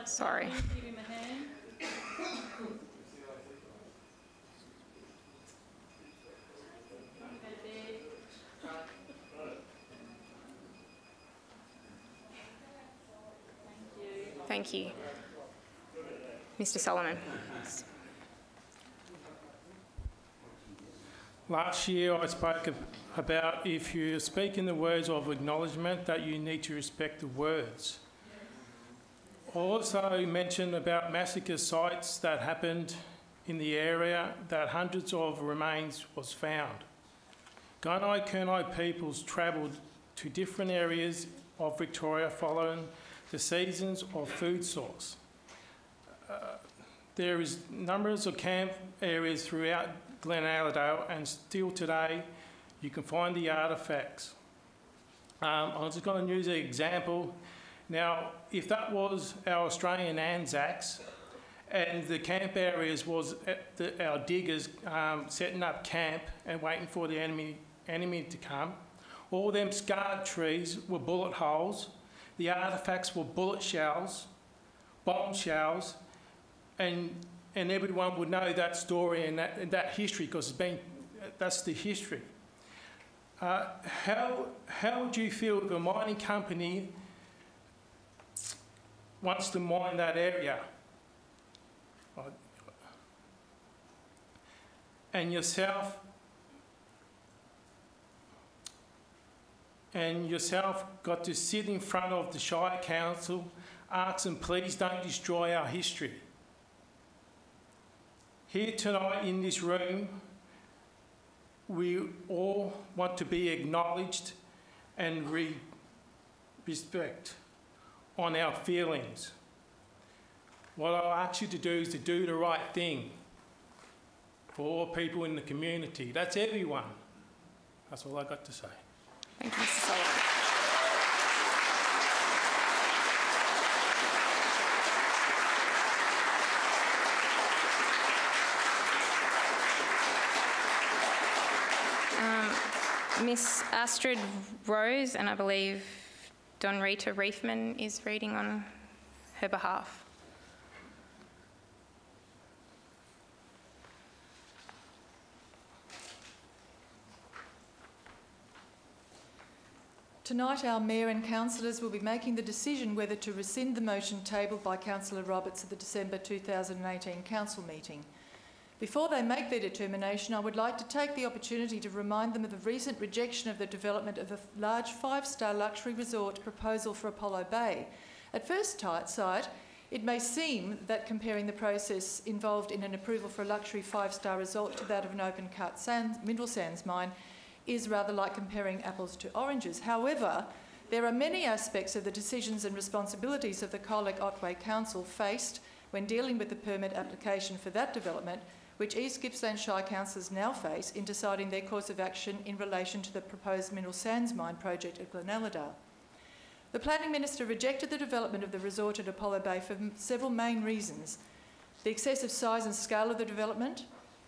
Sorry. Thank you. Mr. Solomon. Last year I spoke about if you speak in the words of acknowledgement that you need to respect the words. I also mentioned about massacre sites that happened in the area that hundreds of remains was found. Gunai Kurnai peoples travelled to different areas of Victoria following the seasons of food source. There is numbers of camp areas throughout Glenaladale, and still today you can find the artefacts. I'm just going to use an example. Now, if that was our Australian Anzacs and the camp areas was our diggers setting up camp and waiting for the enemy to come, all them scarred trees were bullet holes, the artefacts were bullet shells, bomb shells, and everyone would know that story and that history because that's the history. How would you feel if a mining company wants to mine that area. And yourself got to sit in front of the Shire Council, ask them, please don't destroy our history. Here tonight in this room, we all want to be acknowledged and respect on our feelings. What I ask you to do is to do the right thing for all people in the community. That's everyone. That's all I got to say. Thank you, Mr. Sullivan. Miss Astrid Rose, and I believe Don Rita Reifman is reading on her behalf. Tonight, our Mayor and councillors will be making the decision whether to rescind the motion tabled by Councillor Roberts at the December 2018 Council meeting. Before they make their determination, I would like to take the opportunity to remind them of the recent rejection of the development of a large 5-star luxury resort proposal for Apollo Bay. At first sight, it may seem that comparing the process involved in an approval for a luxury 5-star resort to that of an open-cut mineral sands mine is rather like comparing apples to oranges. However, there are many aspects of the decisions and responsibilities of the Colac Otway Council faced when dealing with the permit application for that development, which East Gippsland Shire councillors now face in deciding their course of action in relation to the proposed mineral sands mine project at Glenaladale. The Planning Minister rejected the development of the resort at Apollo Bay for several main reasons. The excessive size and scale of the development,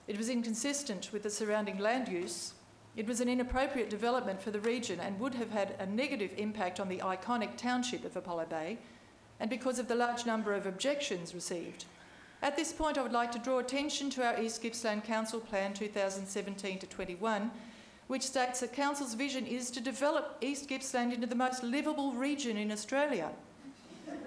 it was inconsistent with the surrounding land use, it was an inappropriate development for the region and would have had a negative impact on the iconic township of Apollo Bay, and because of the large number of objections received. At this point, I would like to draw attention to our East Gippsland Council Plan 2017-21, which states that Council's vision is to develop East Gippsland into the most livable region in Australia.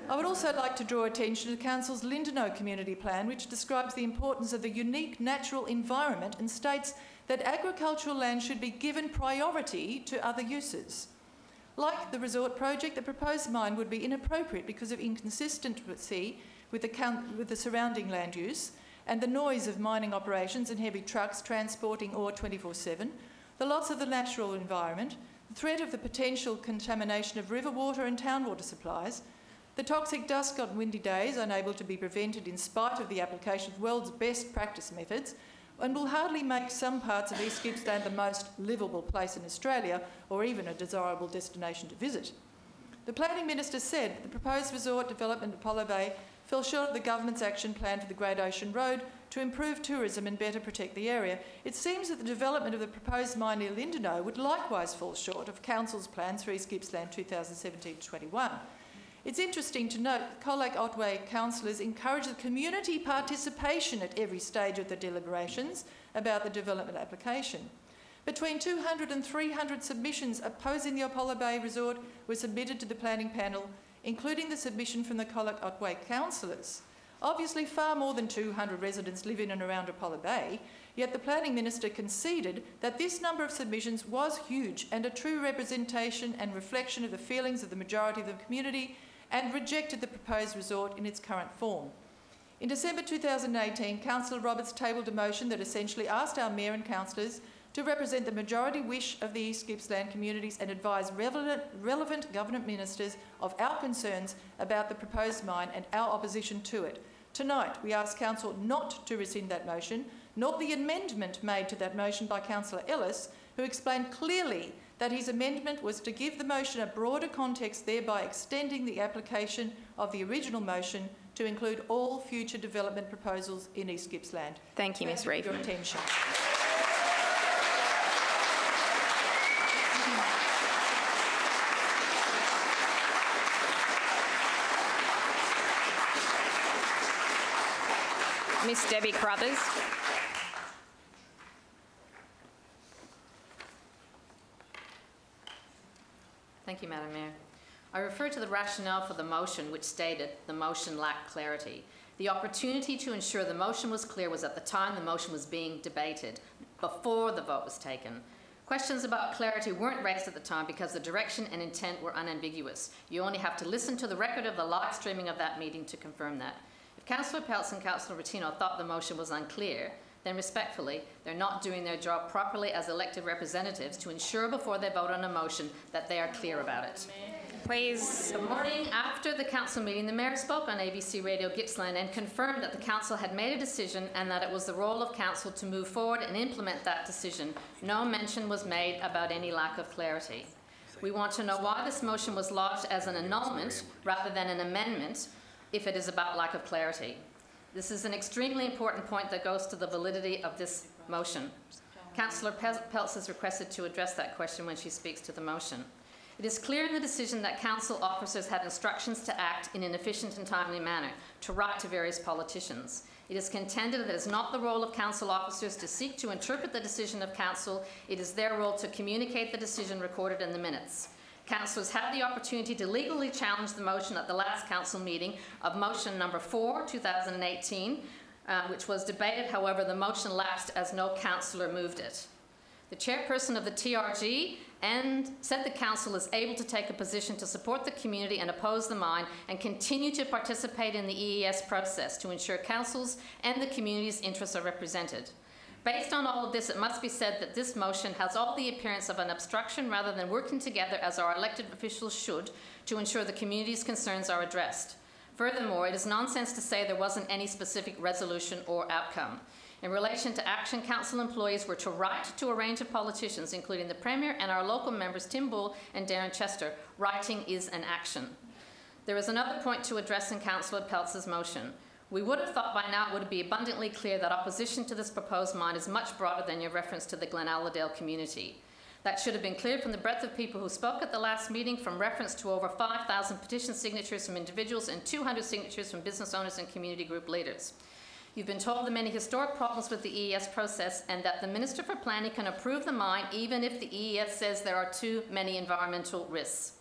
I would also like to draw attention to Council's Lindenow Community Plan, which describes the importance of the unique natural environment and states that agricultural land should be given priority to other uses. Like the resort project, the proposed mine would be inappropriate because of inconsistency with the surrounding land use and the noise of mining operations and heavy trucks transporting ore 24/7, the loss of the natural environment, the threat of the potential contamination of river water and town water supplies, the toxic dust on windy days unable to be prevented in spite of the application of world's best practice methods, and will hardly make some parts of East Gippsland the most livable place in Australia or even a desirable destination to visit. The Planning Minister said the proposed resort development at Apollo Bay fell short of the government's action plan for the Great Ocean Road to improve tourism and better protect the area. It seems that the development of the proposed mine near Lindenow would likewise fall short of Council's plans for East Gippsland 2017-21. It's interesting to note that Colac Otway councillors encourage the community participation at every stage of the deliberations about the development application. Between 200 and 300 submissions opposing the Apollo Bay resort were submitted to the planning panel, including the submission from the Colac Otway councillors. Obviously, far more than 200 residents live in and around Apollo Bay, yet the Planning Minister conceded that this number of submissions was huge and a true representation and reflection of the feelings of the majority of the community, and rejected the proposed resort in its current form. In December 2018, Councillor Roberts tabled a motion that essentially asked our Mayor and councillors to represent the majority wish of the East Gippsland communities and advise relevant government ministers of our concerns about the proposed mine and our opposition to it. Tonight, we ask Council not to rescind that motion, nor the amendment made to that motion by Councillor Ellis, who explained clearly that his amendment was to give the motion a broader context, thereby extending the application of the original motion to include all future development proposals in East Gippsland. Thank you, Ms. Reid. For your attention. Miss Debbie Carruthers. Thank you, Madam Mayor. I refer to the rationale for the motion, which stated the motion lacked clarity. The opportunity to ensure the motion was clear was at the time the motion was being debated, before the vote was taken. Questions about clarity weren't raised at the time because the direction and intent were unambiguous. You only have to listen to the record of the live streaming of that meeting to confirm that. If Councillor Peltz and Councillor Rationale thought the motion was unclear, then respectfully, they're not doing their job properly as elected representatives to ensure before they vote on a motion that they are clear about it. Please. The morning after the council meeting, the Mayor spoke on ABC Radio Gippsland and confirmed that the council had made a decision and that it was the role of council to move forward and implement that decision. No mention was made about any lack of clarity. We want to know why this motion was lodged as an annulment rather than an amendment if it is about lack of clarity. This is an extremely important point that goes to the validity of this motion. Councillor Peltz has requested to address that question when she speaks to the motion. It is clear in the decision that council officers had instructions to act in an efficient and timely manner, to write to various politicians. It is contended that it is not the role of council officers to seek to interpret the decision of council. It is their role to communicate the decision recorded in the minutes. Councillors had the opportunity to legally challenge the motion at the last council meeting of motion number 4, 2018, which was debated. However, the motion lapsed as no councillor moved it. The chairperson of the TRG said the council is able to take a position to support the community and oppose the mine and continue to participate in the EES process to ensure councils and the community's interests are represented. Based on all of this, it must be said that this motion has all the appearance of an obstruction rather than working together as our elected officials should to ensure the community's concerns are addressed. Furthermore, it is nonsense to say there wasn't any specific resolution or outcome. In relation to action, council employees were to write to a range of politicians, including the Premier and our local members Tim Bull and Darren Chester. Writing is an action. There is another point to address in Councillor Peltz's motion. We would have thought by now it would be abundantly clear that opposition to this proposed mine is much broader than your reference to the Glenaladale community. That should have been clear from the breadth of people who spoke at the last meeting, from reference to over 5,000 petition signatures from individuals and 200 signatures from business owners and community group leaders. You've been told the many historic problems with the EES process and that the Minister for Planning can approve the mine even if the EES says there are too many environmental risks.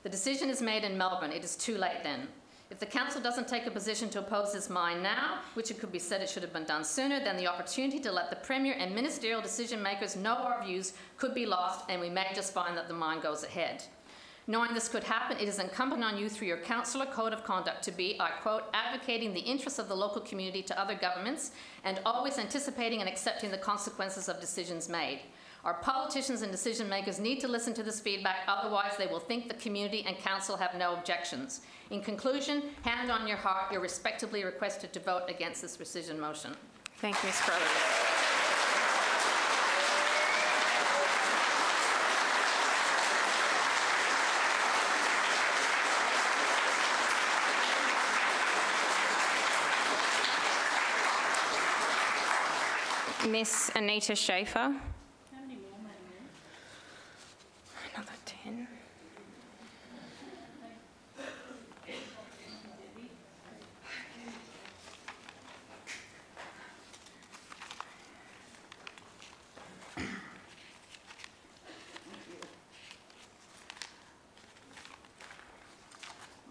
The decision is made in Melbourne. It is too late then. If the council doesn't take a position to oppose this mine now, which it could be said it should have been done sooner, then the opportunity to let the Premier and ministerial decision makers know our views could be lost, and we may just find that the mine goes ahead. Knowing this could happen, it is incumbent on you through your councillor code of conduct to be, I quote, advocating the interests of the local community to other governments and always anticipating and accepting the consequences of decisions made. Our politicians and decision makers need to listen to this feedback, otherwise they will think the community and council have no objections. In conclusion, hand on your heart, you're respectfully requested to vote against this rescission motion. Thank you, Ms. Crothers. Miss Anita Schaefer. How many more, Madam Mayor? Another 10.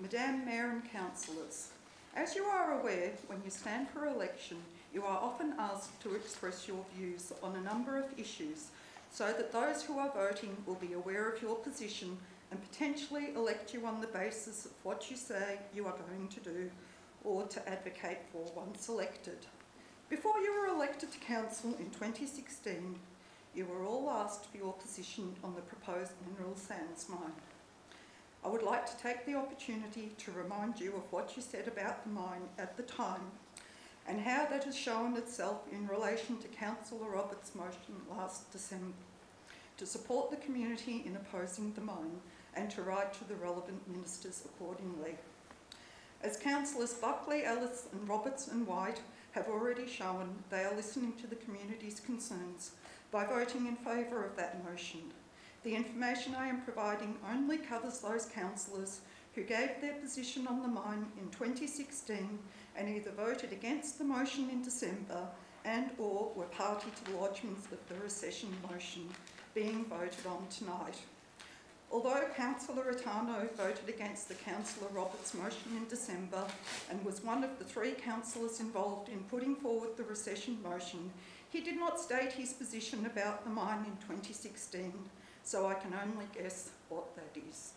Madam Mayor and Councillors, as you are aware, when you stand for election, you are often asked to express your views on a number of issues so that those who are voting will be aware of your position and potentially elect you on the basis of what you say you are going to do or to advocate for once elected. Before you were elected to council in 2016, you were all asked for your position on the proposed mineral sands mine. I would like to take the opportunity to remind you of what you said about the mine at the time and how that has shown itself in relation to Councillor Roberts' motion last December to support the community in opposing the mine and to write to the relevant ministers accordingly. As Councillors Buckley, Ellis and Roberts and White have already shown, they are listening to the community's concerns by voting in favour of that motion. The information I am providing only covers those councillors who gave their position on the mine in 2016 and either voted against the motion in December and or were party to the lodgement of the recession motion being voted on tonight. Although Councillor Rationale voted against the Councillor Roberts motion in December and was one of the 3 councillors involved in putting forward the recession motion, he did not state his position about the mine in 2016, so I can only guess what that is.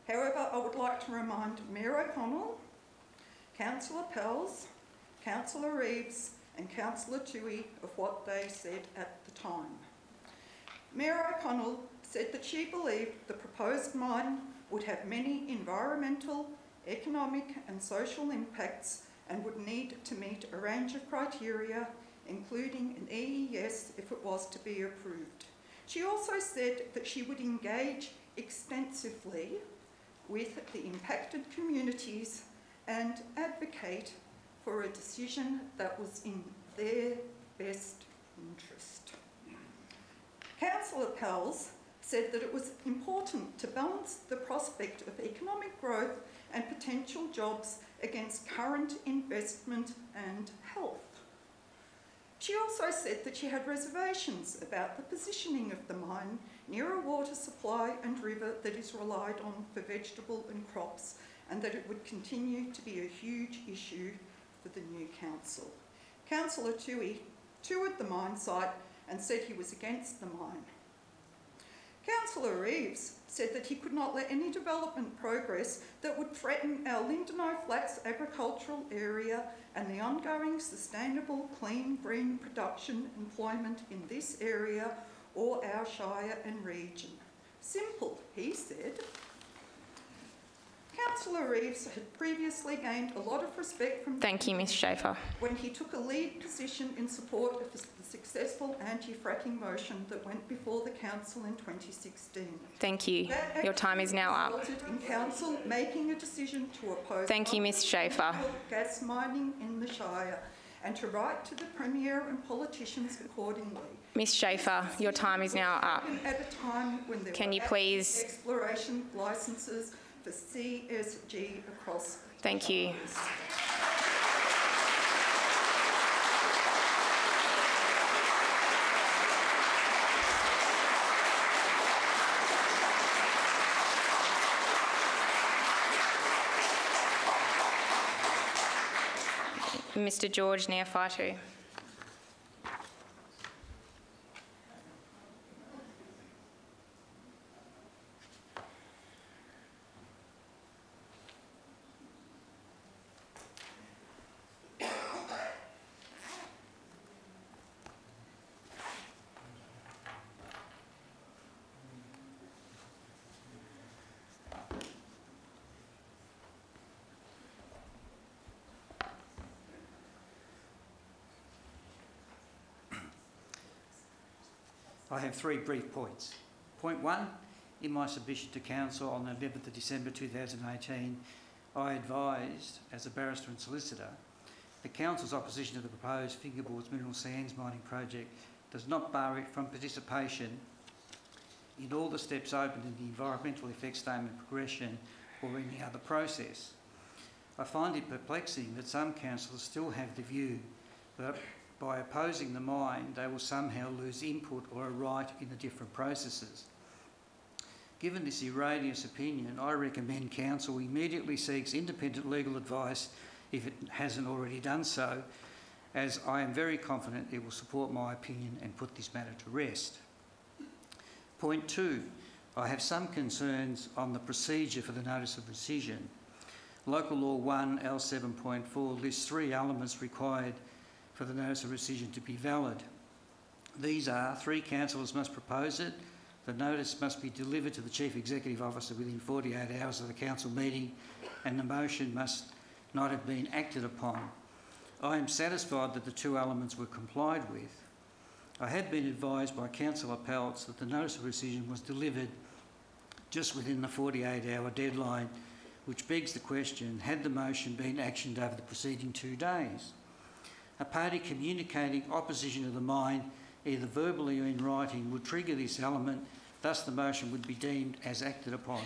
However, I would like to remind Mayor O'Connell, Councillor Pels, Councillor Reeves and Councillor Toohey of what they said at the time. Mayor O'Connell said that she believed the proposed mine would have many environmental, economic and social impacts and would need to meet a range of criteria, including an EES if it was to be approved. She also said that she would engage extensively with the impacted communities and advocate for a decision that was in their best interest. Councillor Pels said that it was important to balance the prospect of economic growth and potential jobs against current investment and health. She also said that she had reservations about the positioning of the mine near a water supply and river that is relied on for vegetable and crops, and that it would continue to be a huge issue for the new council. Councillor Toohey toured the mine site and said he was against the mine. Councillor Reeves said that he could not let any development progress that would threaten our Lindenow Flats agricultural area and the ongoing sustainable, clean, green production employment in this area or our shire and region. Simple, he said. Councillor Reeves had previously gained a lot of respect from... Thank you, Ms Schaefer. ...when he took a lead position in support of the successful anti-fracking motion that went before the council in 2016. Thank you. Your time is now up. ...in council making a decision to oppose... Thank you, Ms Schaefer. ...gas mining in the Shire and to write to the Premier and politicians accordingly. Ms Schaefer, your time is now up. At a time when there Can were you please... exploration licences for CSG across... Thank you. Mr George Neofatu. I have 3 brief points. Point 1, in my submission to Council on the 11th of December 2018, I advised, as a barrister and solicitor, the Council's opposition to the proposed Fingerboards mineral sands mining project does not bar it from participation in all the steps open in the environmental effects statement progression or any other process. I find it perplexing that some councillors still have the view that by opposing the mine, they will somehow lose input or a right in the different processes. Given this erroneous opinion, I recommend Council immediately seeks independent legal advice if it hasn't already done so, as I am very confident it will support my opinion and put this matter to rest. Point 2, I have some concerns on the procedure for the notice of rescission. Local Law 1 L7.4 lists 3 elements required for the notice of rescission to be valid. These are 3 councillors must propose it, the notice must be delivered to the Chief Executive Officer within 48 hours of the council meeting, and the motion must not have been acted upon. I am satisfied that the 2 elements were complied with. I had been advised by Councillor Peltz that the notice of rescission was delivered just within the 48-hour deadline, which begs the question, had the motion been actioned over the preceding 2 days? A party communicating opposition to the mine, either verbally or in writing, would trigger this element, thus the motion would be deemed as acted upon.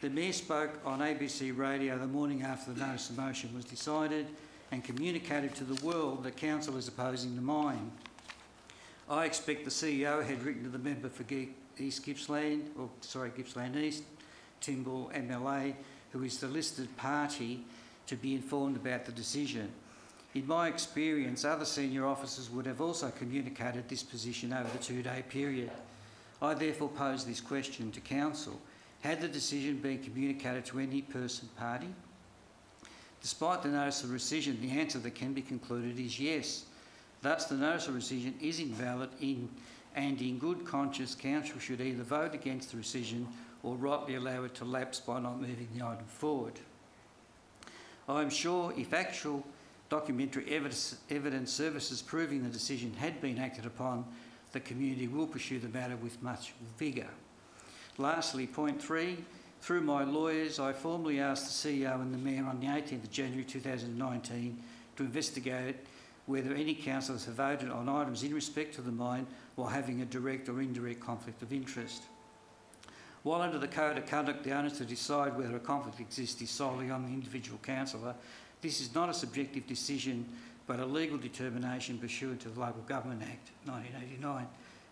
The Mayor spoke on ABC radio the morning after the notice of motion was decided and communicated to the world that Council is opposing the mine. I expect the CEO had written to the member for Gippsland East, Timble MLA, who is the listed party, to be informed about the decision. In my experience, other senior officers would have also communicated this position over the 2-day period. I therefore pose this question to Council. Had the decision been communicated to any person party? Despite the notice of rescission, the answer that can be concluded is yes. Thus, the notice of rescission is invalid and in good conscience, Council should either vote against the rescission or rightly allow it to lapse by not moving the item forward. I am sure if actual documentary evidence services proving the decision had been acted upon, the community will pursue the matter with much vigour. Lastly, point 3, through my lawyers, I formally asked the CEO and the Mayor on the 18th of January 2019 to investigate whether any councillors have voted on items in respect to the mine while having a direct or indirect conflict of interest. While under the Code of Conduct, the onus to decide whether a conflict exists is solely on the individual councillor, this is not a subjective decision but a legal determination pursuant to the Local Government Act 1989.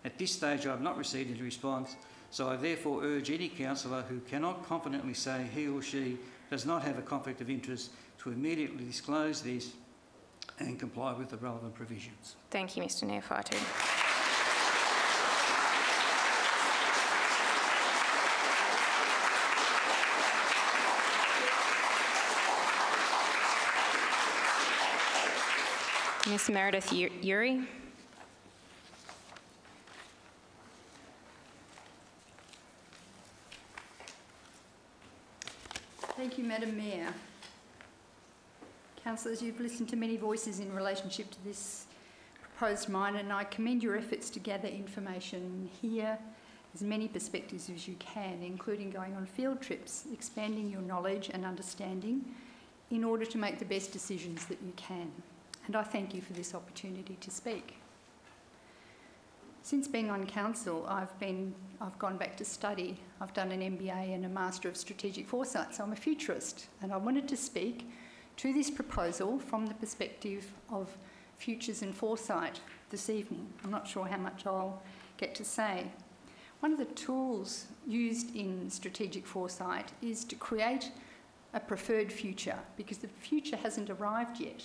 At this stage I have not received any response, so I therefore urge any councillor who cannot confidently say he or she does not have a conflict of interest to immediately disclose this and comply with the relevant provisions. Thank you, Mr Neofatu. Ms Meredith Uri. Thank you, Madam Mayor. Councillors, you've listened to many voices in relationship to this proposed mine, and I commend your efforts to gather information and hear as many perspectives as you can, including going on field trips, expanding your knowledge and understanding in order to make the best decisions that you can. And I thank you for this opportunity to speak. Since being on council, I've gone back to study. I've done an MBA and a Master of Strategic Foresight, so I'm a futurist, and I wanted to speak to this proposal from the perspective of futures and foresight this evening. I'm not sure how much I'll get to say. One of the tools used in strategic foresight is to create a preferred future, because the future hasn't arrived yet.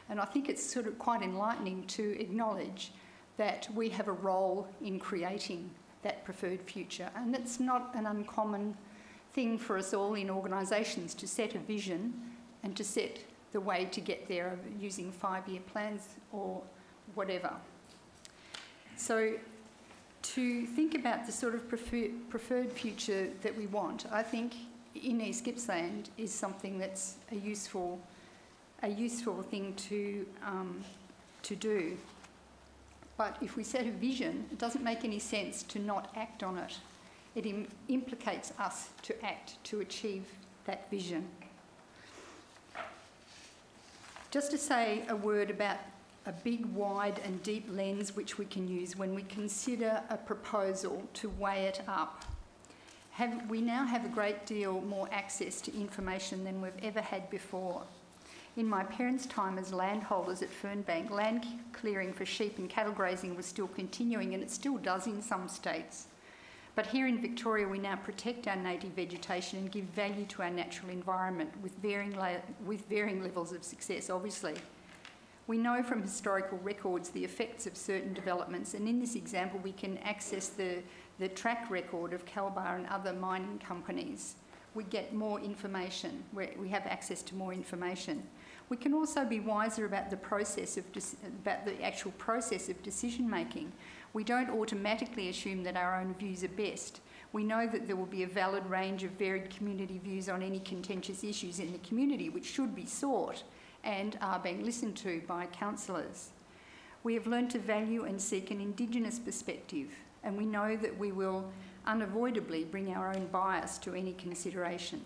And I think it's sort of quite enlightening to acknowledge that we have a role in creating that preferred future. And it's not an uncommon thing for us all in organisations to set a vision and to set the way to get there using 5-year plans or whatever. So to think about the sort of preferred future that we want, I think in East Gippsland is something that's a useful thing to do. But if we set a vision, it doesn't make any sense to not act on it. It implicates us to act to achieve that vision. Just to say a word about a big, wide and deep lens which we can use when we consider a proposal to weigh it up. We now have a great deal more access to information than we've ever had before. In my parents' time as landholders at Fernbank, land clearing for sheep and cattle grazing was still continuing, and it still does in some states. But here in Victoria, we now protect our native vegetation and give value to our natural environment with varying levels of success, obviously. We know from historical records the effects of certain developments, and in this example, we can access the track record of Kalbar and other mining companies. We get more information, we have access to more information. We can also be wiser about the actual process of decision making. We don't automatically assume that our own views are best. We know that there will be a valid range of varied community views on any contentious issues in the community, which should be sought and are being listened to by councillors. We have learned to value and seek an Indigenous perspective, and we know that we will unavoidably bring our own bias to any consideration.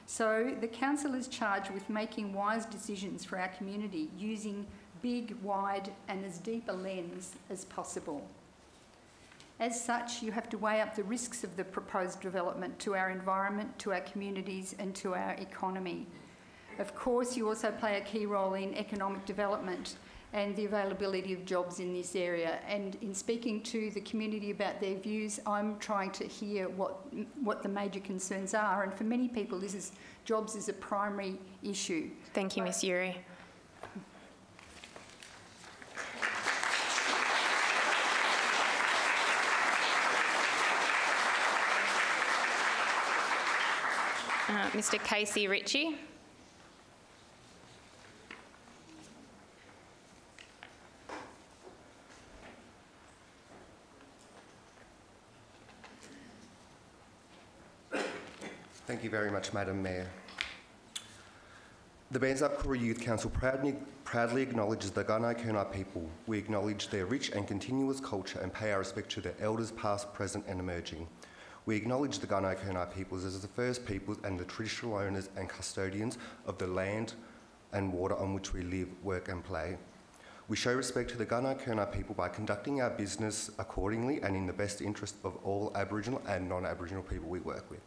So the council is charged with making wise decisions for our community using big, wide and as deep a lens as possible. As such, you have to weigh up the risks of the proposed development to our environment, to our communities and to our economy. Of course, you also play a key role in economic development, and the availability of jobs in this area. And in speaking to the community about their views, I'm trying to hear what the major concerns are. And for many people, jobs is a primary issue. Thank you, Ms Yuri. Mr Casey Ritchie. Thank you very much, Madam Mayor. The Bairnsdale Koori Youth Council proudly acknowledges the Gunai Kurnai people. We acknowledge their rich and continuous culture and pay our respect to their elders past, present and emerging. We acknowledge the Gunai Kurnai peoples as the first peoples and the traditional owners and custodians of the land and water on which we live, work and play. We show respect to the Gunai Kurnai people by conducting our business accordingly and in the best interest of all Aboriginal and non-Aboriginal people we work with.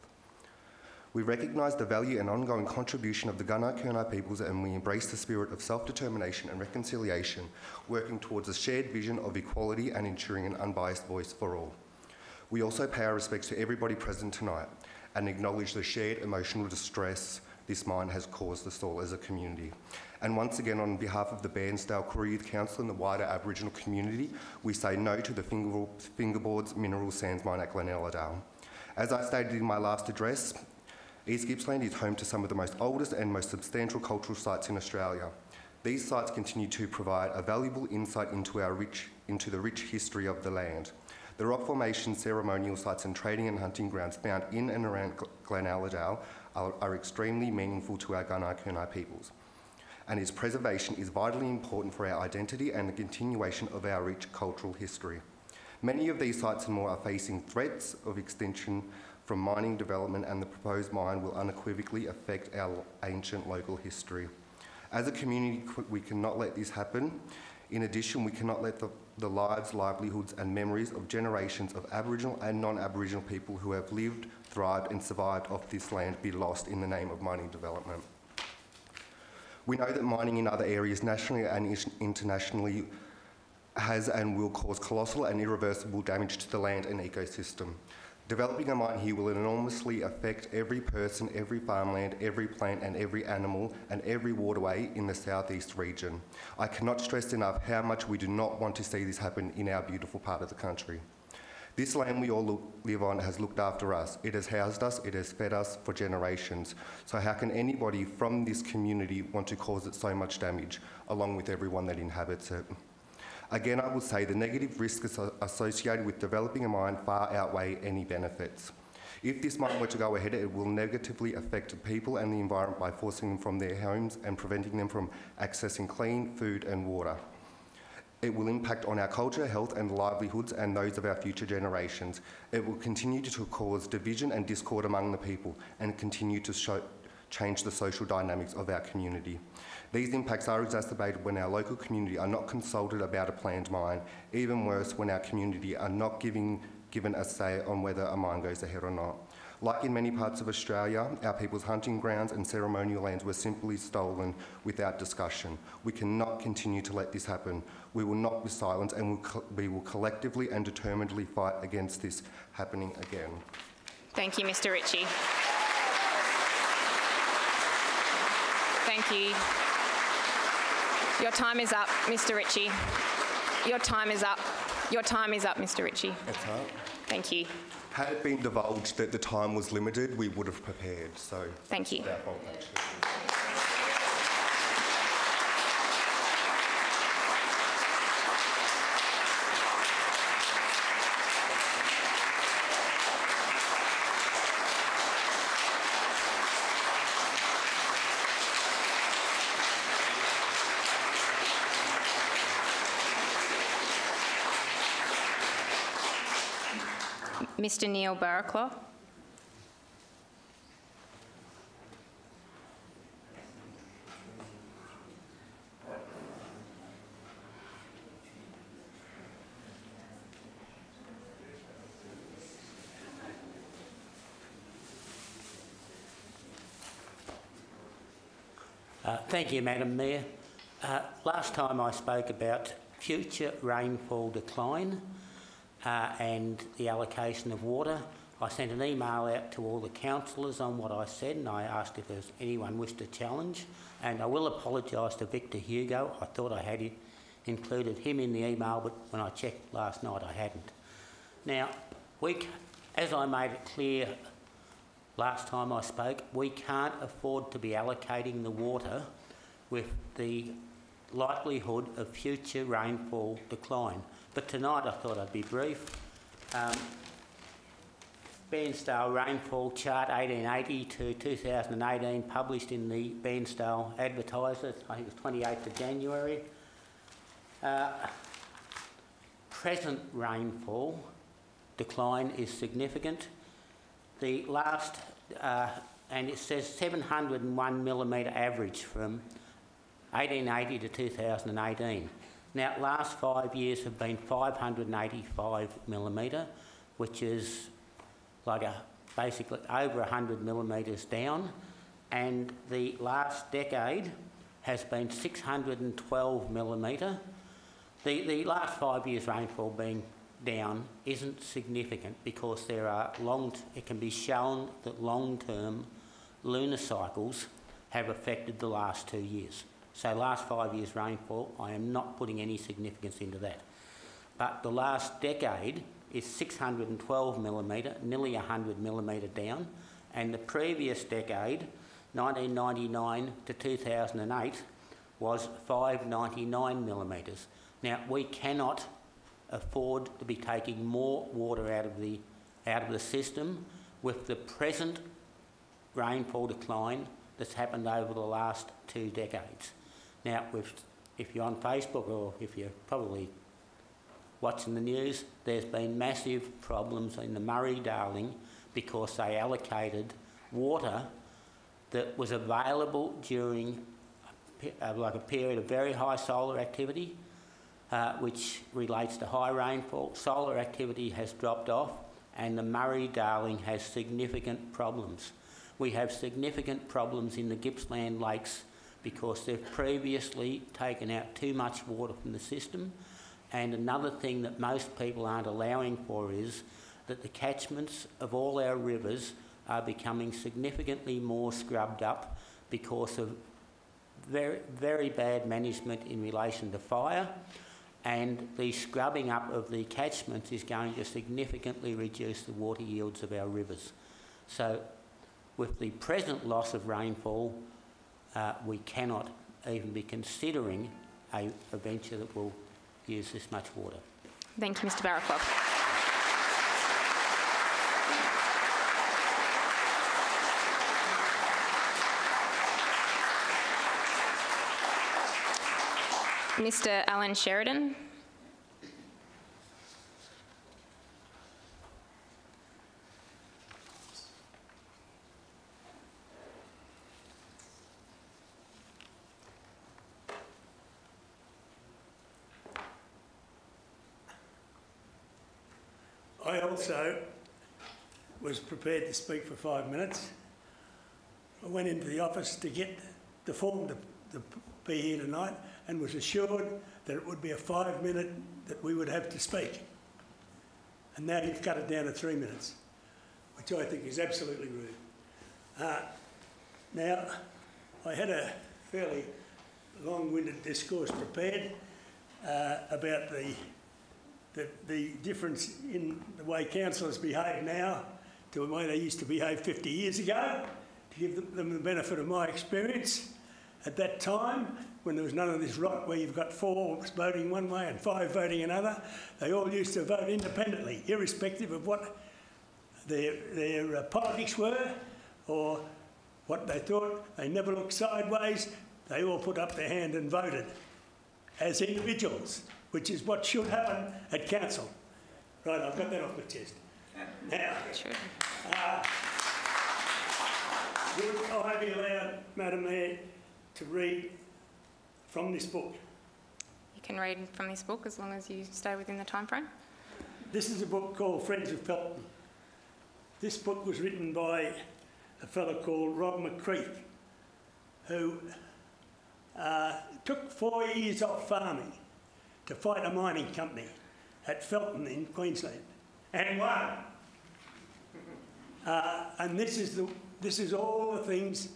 We recognise the value and ongoing contribution of the Gunai Kurnai peoples, and we embrace the spirit of self-determination and reconciliation, working towards a shared vision of equality and ensuring an unbiased voice for all. We also pay our respects to everybody present tonight and acknowledge the shared emotional distress this mine has caused us all as a community. And once again, on behalf of the Bairnsdale Koori Youth Council and the wider Aboriginal community, we say no to the Fingerboards Mineral Sands Mine at Glenelladale. As I stated in my last address, East Gippsland is home to some of the most oldest and most substantial cultural sites in Australia. These sites continue to provide a valuable insight into the rich history of the land. The rock formation, ceremonial sites and trading and hunting grounds found in and around Glenelladale are extremely meaningful to our Gunai Kurnai peoples, and its preservation is vitally important for our identity and the continuation of our rich cultural history. Many of these sites and more are facing threats of extinction from mining development, and the proposed mine will unequivocally affect our ancient local history. As a community, we cannot let this happen. In addition, we cannot let the lives, livelihoods and memories of generations of Aboriginal and non-Aboriginal people who have lived, thrived and survived off this land be lost in the name of mining development. We know that mining in other areas nationally and internationally has and will cause colossal and irreversible damage to the land and ecosystem. Developing a mine here will enormously affect every person, every farmland, every plant and every animal and every waterway in the southeast region. I cannot stress enough how much we do not want to see this happen in our beautiful part of the country. This land we all live on has looked after us. It has housed us, it has fed us for generations. So how can anybody from this community want to cause it so much damage, along with everyone that inhabits it? Again, I will say the negative risks associated with developing a mine far outweigh any benefits. If this mine were to go ahead, it will negatively affect people and the environment by forcing them from their homes and preventing them from accessing clean food and water. It will impact on our culture, health and livelihoods and those of our future generations. It will continue to cause division and discord among the people and continue to change the social dynamics of our community. These impacts are exacerbated when our local community are not consulted about a planned mine, even worse when our community are not given a say on whether a mine goes ahead or not. Like in many parts of Australia, our people's hunting grounds and ceremonial lands were simply stolen without discussion. We cannot continue to let this happen. We will not be silent, and we will collectively and determinedly fight against this happening again. Thank you, Mr Ritchie. Thank you. Your time is up, Mr Ritchie. Your time is up. Your time is up, Mr Ritchie. That's right. Thank you. Had it been divulged that the time was limited, we would have prepared, so... Thank you. It's our fault, actually. Mr Neil Barraclough. Thank you, Madam Mayor. Last time I spoke about future rainfall decline and the allocation of water. I sent an email out to all the councillors on what I said, and I asked if there's anyone wished to challenge. And I will apologise to Victor Hugo. I thought I had included him in the email, but when I checked last night I hadn't. Now, as I made it clear last time I spoke, we can't afford to be allocating the water with the likelihood of future rainfall decline. But tonight I thought I'd be brief. Bairnsdale rainfall chart 1880 to 2018 published in the Bairnsdale Advertiser, I think it was 28th of January. Present rainfall decline is significant. The last, and it says 701 millimetre average from 1880 to 2018. Now, last 5 years have been 585 millimetre, which is like basically over 100 millimetres down, and the last decade has been 612 millimetre. The last 5 years rainfall being down isn't significant because it can be shown that long-term lunar cycles have affected the last 2 years. So last 5 years rainfall, I am not putting any significance into that. But the last decade is 612 millimetre, nearly 100 millimetre down, and the previous decade, 1999 to 2008, was 599 millimetres. Now, we cannot afford to be taking more water out of the system with the present rainfall decline that's happened over the last 2 decades. Now, if you're on Facebook or if you're probably watching the news, there's been massive problems in the Murray-Darling because they allocated water that was available during a period of very high solar activity, which relates to high rainfall. Solar activity has dropped off and the Murray-Darling has significant problems. We have significant problems in the Gippsland lakes because they've previously taken out too much water from the system. And another thing that most people aren't allowing for is that the catchments of all our rivers are becoming significantly more scrubbed up because of very, very bad management in relation to fire, and the scrubbing up of the catchments is going to significantly reduce the water yields of our rivers. So with the present loss of rainfall, we cannot even be considering a venture that will use this much water. Thank you, Mr Barraclough. Mr Alan Sheridan. I also was prepared to speak for 5 minutes. I went into the office to get the form to be here tonight and was assured that it would be a 5 minute that we would have to speak. And now you've cut it down to 3 minutes, which I think is absolutely rude. Now, I had a fairly long-winded discourse prepared about the difference in the way councillors behave now to the way they used to behave 50 years ago, to give them the benefit of my experience. At that time, when there was none of this rot where you've got 4 voting one way and 5 voting another, they all used to vote independently, irrespective of what their politics were or what they thought. They never looked sideways. They all put up their hand and voted as individuals, which is what should happen at council. Right, I've got that off my chest. Now, would I be allowed, Madam Mayor, to read from this book? You can read from this book as long as you stay within the time frame. This is a book called Friends of Pelton. This book was written by a fellow called Rob McCreath, who took 4 years off farming to fight a mining company at Felton in Queensland, and won. And this is all the things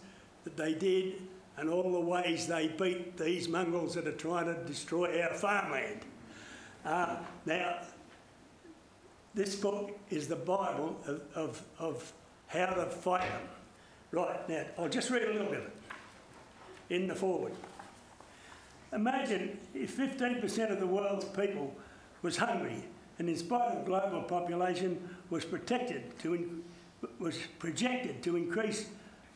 that they did and all the ways they beat these mongrels that are trying to destroy our farmland. Now, this book is the Bible of how to fight them. Right, now, I'll just read a little bit of it in the foreword. Imagine if 15% of the world's people was hungry and in spite of global population was projected to increase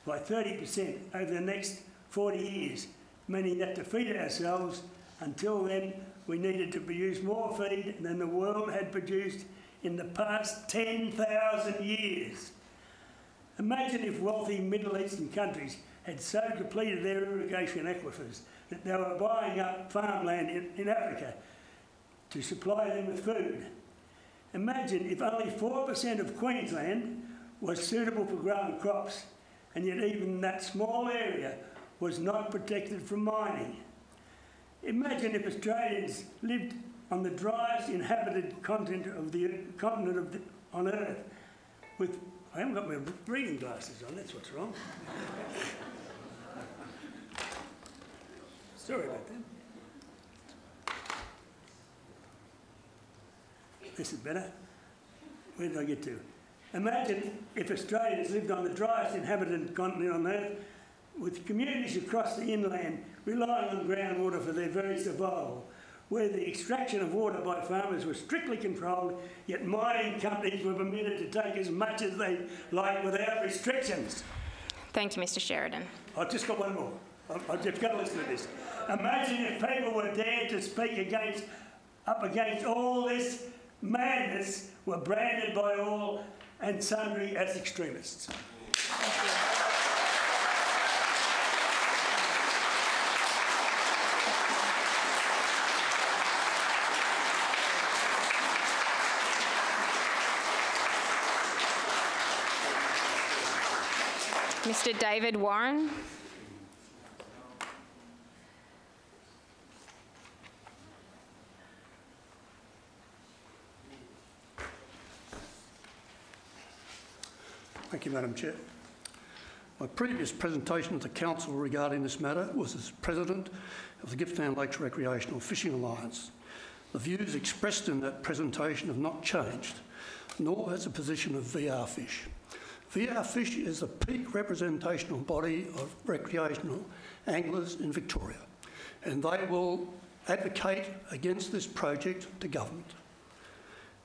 by 30% over the next 40 years, meaning that to feed ourselves until then we needed to produce more feed than the world had produced in the past 10,000 years. Imagine if wealthy Middle Eastern countries had so depleted their irrigation aquifers that they were buying up farmland in Africa to supply them with food. Imagine if only 4% of Queensland was suitable for growing crops, and yet even that small area was not protected from mining. Imagine if Australians lived on the driest inhabited continent on Earth with... I haven't got my reading glasses on, that's what's wrong. Sorry about that. This is better. Where did I get to? Imagine if Australians lived on the driest inhabited continent on Earth, with communities across the inland relying on groundwater for their very survival, where the extraction of water by farmers was strictly controlled, yet mining companies were permitted to take as much as they like without restrictions. Thank you, Mr. Sheridan. I've just got one more. I've just got to listen to this. Imagine if people were dared to speak up against all this madness, were branded by all and sundry as extremists. Mr. David Warren. Thank you, Madam Chair. My previous presentation to the Council regarding this matter was as President of the Gippsland Lakes Recreational Fishing Alliance. The views expressed in that presentation have not changed, nor has the position of VR Fish. VR Fish is the peak representational body of recreational anglers in Victoria, and they will advocate against this project to government.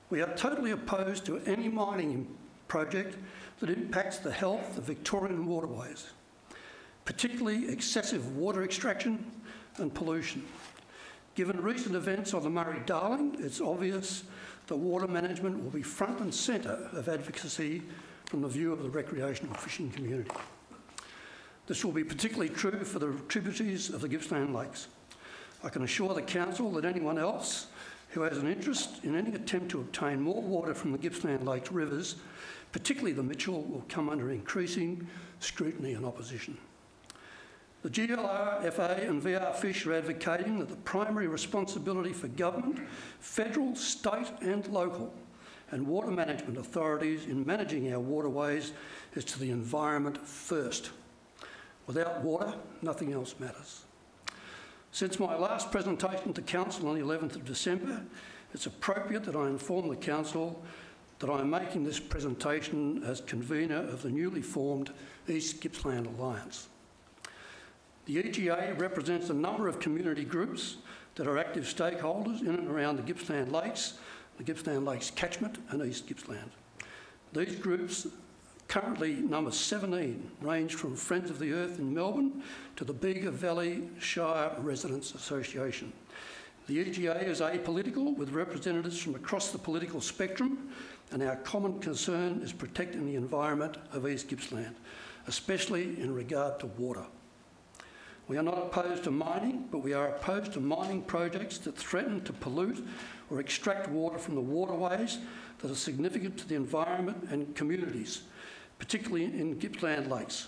We are totally opposed to any mining project that impacts the health of Victorian waterways, particularly excessive water extraction and pollution. Given recent events on the Murray-Darling, it's obvious that water management will be front and centre of advocacy from the view of the recreational fishing community. This will be particularly true for the tributaries of the Gippsland Lakes. I can assure the Council that anyone else who has an interest in any attempt to obtain more water from the Gippsland Lakes rivers, particularly the Mitchell, will come under increasing scrutiny and opposition. The GLR, FA and VR Fish are advocating that the primary responsibility for government, federal, state and local, and water management authorities in managing our waterways is to the environment first. Without water, nothing else matters. Since my last presentation to Council on the 11th of December, it's appropriate that I inform the Council that I am making this presentation as convener of the newly formed East Gippsland Alliance. The EGA represents a number of community groups that are active stakeholders in and around the Gippsland Lakes catchment and East Gippsland. These groups currently number 17, range from Friends of the Earth in Melbourne to the Bega Valley Shire Residents Association. The EGA is apolitical, with representatives from across the political spectrum, and our common concern is protecting the environment of East Gippsland, especially in regard to water. We are not opposed to mining, but we are opposed to mining projects that threaten to pollute or extract water from the waterways that are significant to the environment and communities, particularly in Gippsland Lakes.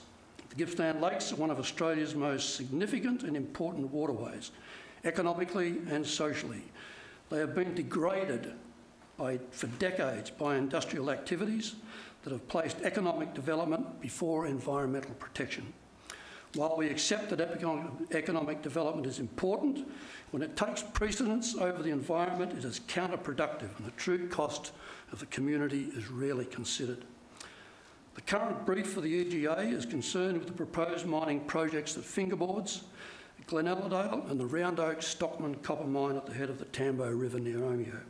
The Gippsland Lakes are one of Australia's most significant and important waterways, economically and socially. They have been degraded for decades by industrial activities that have placed economic development before environmental protection. While we accept that economic development is important, when it takes precedence over the environment, it is counterproductive and the true cost of the community is rarely considered. The current brief for the EGA is concerned with the proposed mining projects at Fingerboards, Glen Allerdale and the Round Oak Stockman copper mine at the head of the Tambo River near Omeo.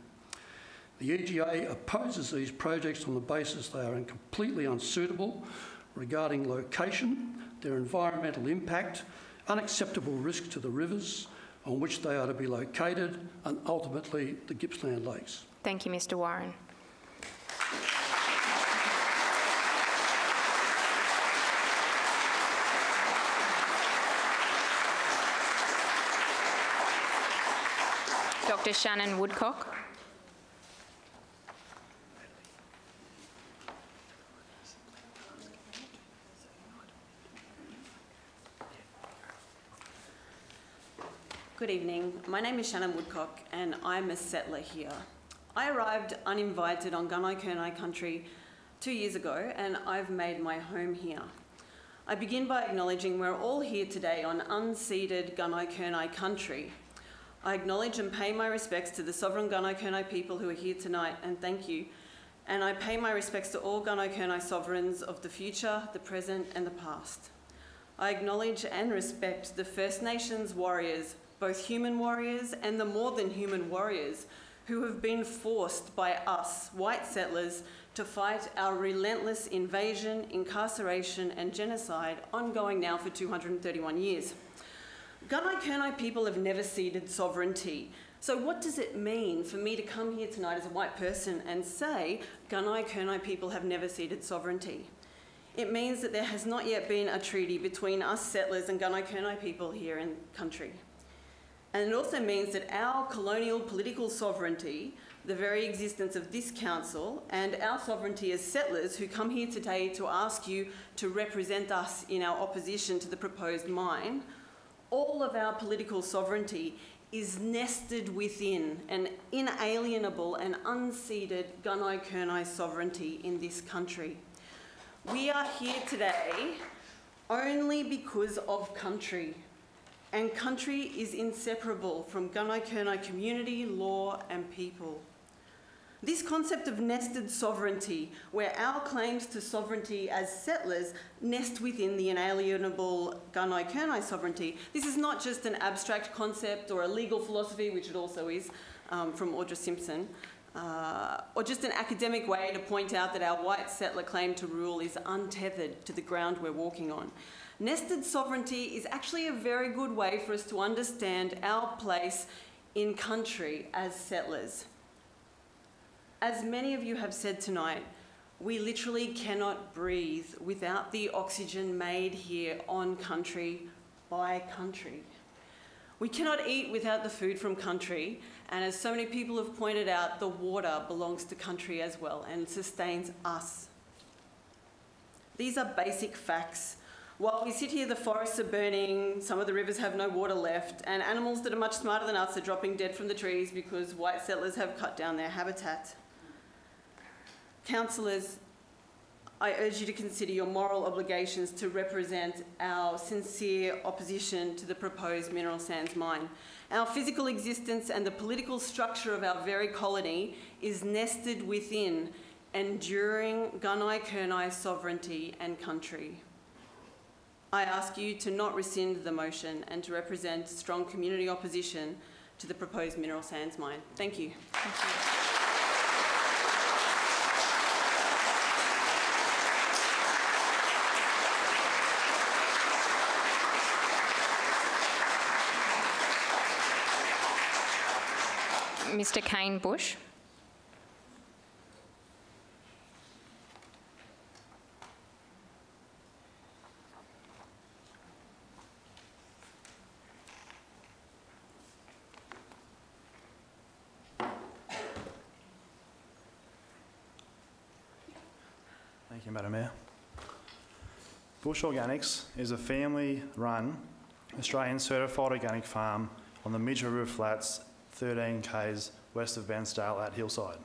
The EGA opposes these projects on the basis they are completely unsuitable regarding location, their environmental impact, unacceptable risk to the rivers on which they are to be located, and ultimately the Gippsland Lakes. Thank you, Mr. Warren. Dr. Shannon Woodcock. Good evening. My name is Shannon Woodcock and I'm a settler here. I arrived uninvited on Gunai country 2 years ago and I've made my home here. I begin by acknowledging we're all here today on unceded Gunai country. I acknowledge and pay my respects to the sovereign Gunai people who are here tonight, and thank you. And I pay my respects to all Gunai sovereigns of the future, the present and the past. I acknowledge and respect the First Nations warriors, both human warriors and the more than human warriors, who have been forced by us, white settlers, to fight our relentless invasion, incarceration and genocide ongoing now for 231 years. Gunai people have never ceded sovereignty. So what does it mean for me to come here tonight as a white person and say Gunai people have never ceded sovereignty? It means that there has not yet been a treaty between us settlers and Gunai people here in country. And it also means that our colonial political sovereignty, the very existence of this council, and our sovereignty as settlers who come here today to ask you to represent us in our opposition to the proposed mine, all of our political sovereignty is nested within an inalienable and unceded Gunai sovereignty in this country. We are here today only because of country, and country is inseparable from Gunai community, law and people. This concept of nested sovereignty, where our claims to sovereignty as settlers nest within the inalienable Gunai sovereignty, this is not just an abstract concept or a legal philosophy, which it also is, from Audra Simpson, or just an academic way to point out that our white settler claim to rule is untethered to the ground we're walking on. Nested sovereignty is actually a very good way for us to understand our place in country as settlers. As many of you have said tonight, we literally cannot breathe without the oxygen made here on country by country. We cannot eat without the food from country, and as so many people have pointed out, the water belongs to country as well and sustains us. These are basic facts. While we sit here, the forests are burning, some of the rivers have no water left, and animals that are much smarter than us are dropping dead from the trees because white settlers have cut down their habitat. Councillors, I urge you to consider your moral obligations to represent our sincere opposition to the proposed mineral sands mine. Our physical existence and the political structure of our very colony is nested within enduring Gunai sovereignty and country. I ask you to not rescind the motion and to represent strong community opposition to the proposed mineral sands mine. Thank you. Thank you. Mr. Kane Bush. Thank you, Madam Mayor. Bush Organics is a family-run Australian certified organic farm on the Midge River Flats, 13 k's west of Bairnsdale at Hillside.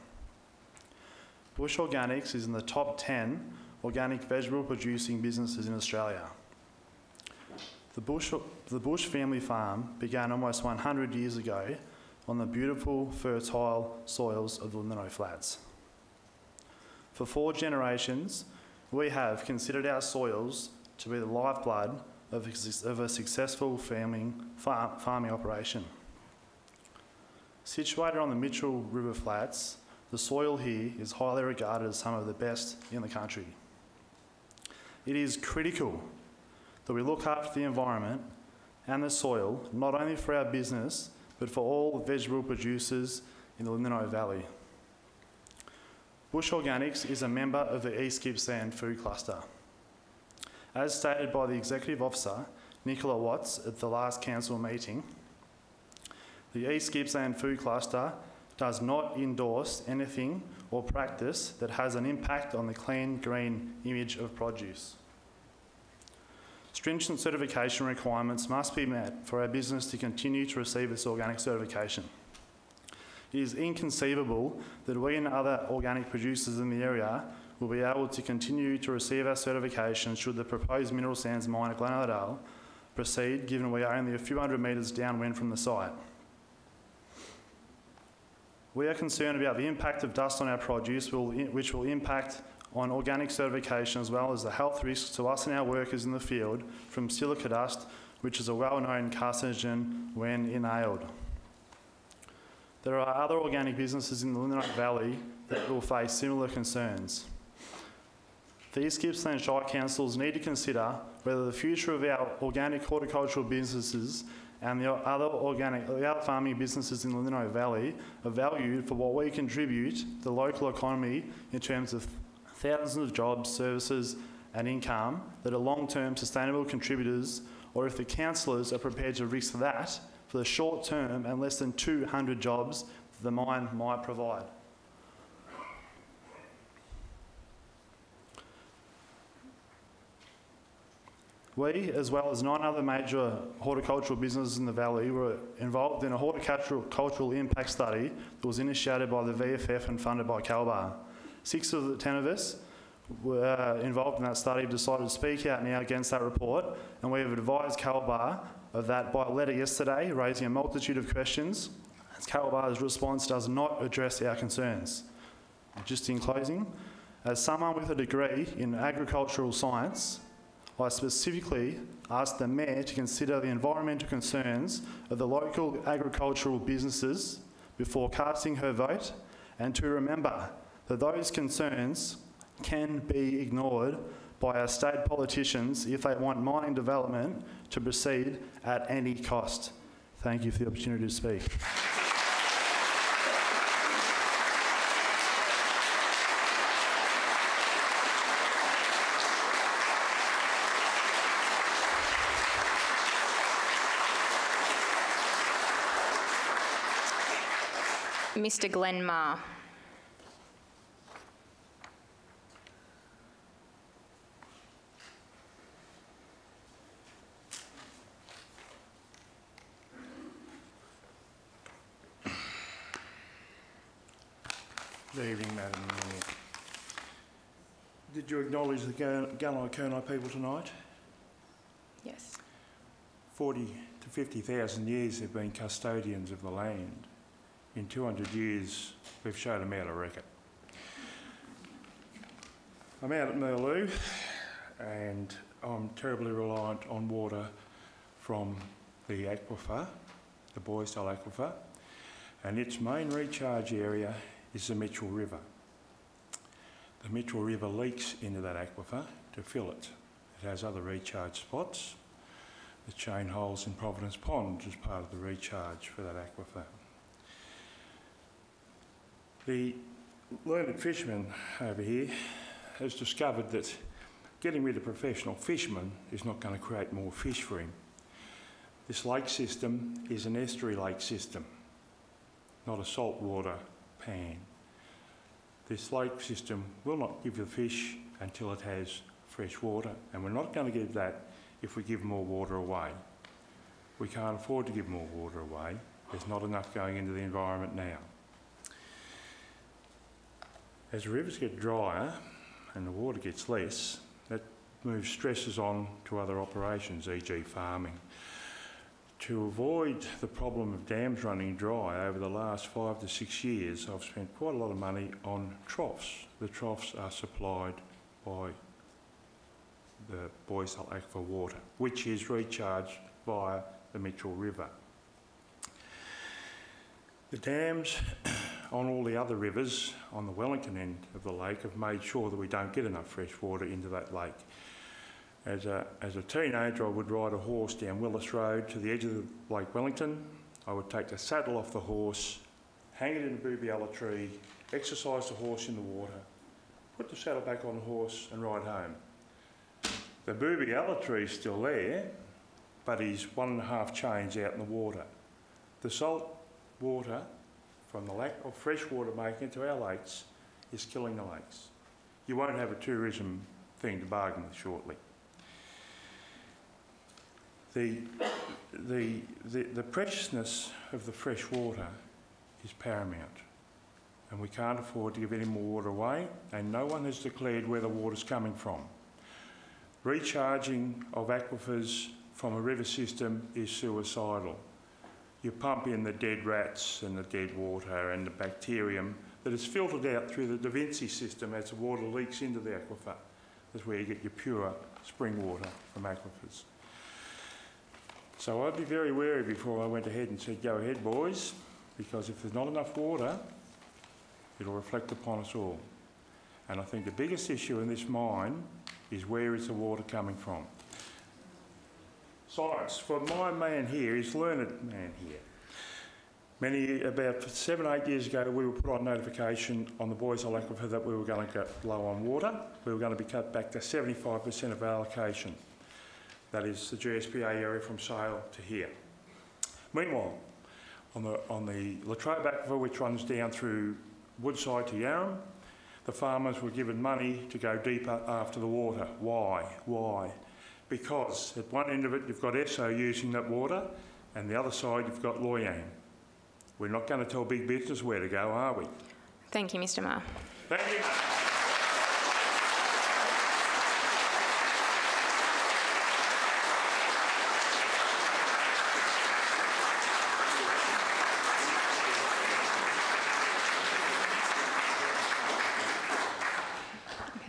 Bush Organics is in the top 10 organic vegetable producing businesses in Australia. The Bush family farm began almost 100 years ago on the beautiful, fertile soils of the Lindenow Flats. For 4 generations, we have considered our soils to be the lifeblood of a successful farming operation. Situated on the Mitchell River Flats, the soil here is highly regarded as some of the best in the country. It is critical that we look after the environment and the soil, not only for our business, but for all vegetable producers in the Lindenow Valley. Bush Organics is a member of the East Gippsland Food Cluster. As stated by the Executive Officer, Nicola Watts, at the last council meeting, the East Gippsland Food Cluster does not endorse anything or practice that has an impact on the clean, green image of produce. Stringent certification requirements must be met for our business to continue to receive its organic certification. It is inconceivable that we and other organic producers in the area will be able to continue to receive our certification should the proposed mineral sands mine at Glenaldale proceed, given we are only a few hundred metres downwind from the site. We are concerned about the impact of dust on our produce, which will impact on organic certification, as well as the health risks to us and our workers in the field from silica dust, which is a well-known carcinogen when inhaled. There are other organic businesses in the Lindenow Valley that will face similar concerns. The East Gippsland Shire councils need to consider whether the future of our organic horticultural businesses and the other farming businesses in the Lindenow Valley are valued for what we contribute to the local economy in terms of thousands of jobs, services and income that are long-term sustainable contributors, or if the councillors are prepared to risk that for the short term and less than 200 jobs that the mine might provide. We, as well as 9 other major horticultural businesses in the valley, were involved in a horticultural impact study that was initiated by the VFF and funded by Calbar. 6 of the 10 of us were involved in that study, decided to speak out now against that report, and we have advised Calbar of that by letter yesterday, raising a multitude of questions, as Calbar's response does not address our concerns. Just in closing, as someone with a degree in agricultural science, I specifically asked the Mayor to consider the environmental concerns of the local agricultural businesses before casting her vote, and to remember that those concerns can be ignored by our state politicians if they want mining development to proceed at any cost. Thank you for the opportunity to speak. Mr. Glenn Marr. Good evening, Madam Mayor. Did you acknowledge the Gunai people tonight? Yes. 40 to 50,000 years they've been custodians of the land. In 200 years, we've showed them how to wreck it. I'm out at Merloo and I'm terribly reliant on water from the aquifer, the Boysdale aquifer, and its main recharge area is the Mitchell River. The Mitchell River leaks into that aquifer to fill it. It has other recharge spots. The chain holes in Providence Pond is part of the recharge for that aquifer. The learned fisherman over here has discovered that getting rid of professional fishermen is not going to create more fish for him. This lake system is an estuary lake system, not a saltwater pan. This lake system will not give the fish until it has fresh water, and we're not going to give that if we give more water away. We can't afford to give more water away. There's not enough going into the environment now. As the rivers get drier and the water gets less, that moves stresses on to other operations, e.g. farming. To avoid the problem of dams running dry, over the last 5 to 6 years, I've spent quite a lot of money on troughs. The troughs are supplied by the Boysall Aquifer water, which is recharged via the Mitchell River. The dams on all the other rivers on the Wellington end of the lake have made sure that we don't get enough fresh water into that lake. As a teenager, I would ride a horse down Willis Road to the edge of the Lake Wellington. I would take the saddle off the horse, hang it in a boobiella tree, exercise the horse in the water, put the saddle back on the horse and ride home. The boobiella tree is still there, but he's 1.5 chains out in the water. The salt water from the lack of fresh water making into our lakes is killing the lakes. You won't have a tourism thing to bargain with shortly. The preciousness of the fresh water is paramount, and we can't afford to give any more water away, and no one has declared where the water's coming from. Recharging of aquifers from a river system is suicidal. You pump in the dead rats and the dead water and the bacterium that is filtered out through the Da Vinci system as the water leaks into the aquifer. That's where you get your pure spring water from aquifers. So I'd be very wary before I went ahead and said, go ahead, boys, because if there's not enough water, it'll reflect upon us all. And I think the biggest issue in this mine is where is the water coming from? Science, for my man here, his learned man here. About 7 or 8 years ago, we were put on notification on the Boysall Aquifer that we were going to get low on water. We were going to be cut back to 75% of our allocation. That is the GSPA area from Sale to here. Meanwhile, on the Latrobe Aquifer, which runs down through Woodside to Yarram, the farmers were given money to go deeper after the water. Why? Why? Because at one end of it you've got Esso using that water, and the other side you've got Loy Yang. We're not going to tell big business where to go, are we? Thank you, Mr. Maher. Thank you.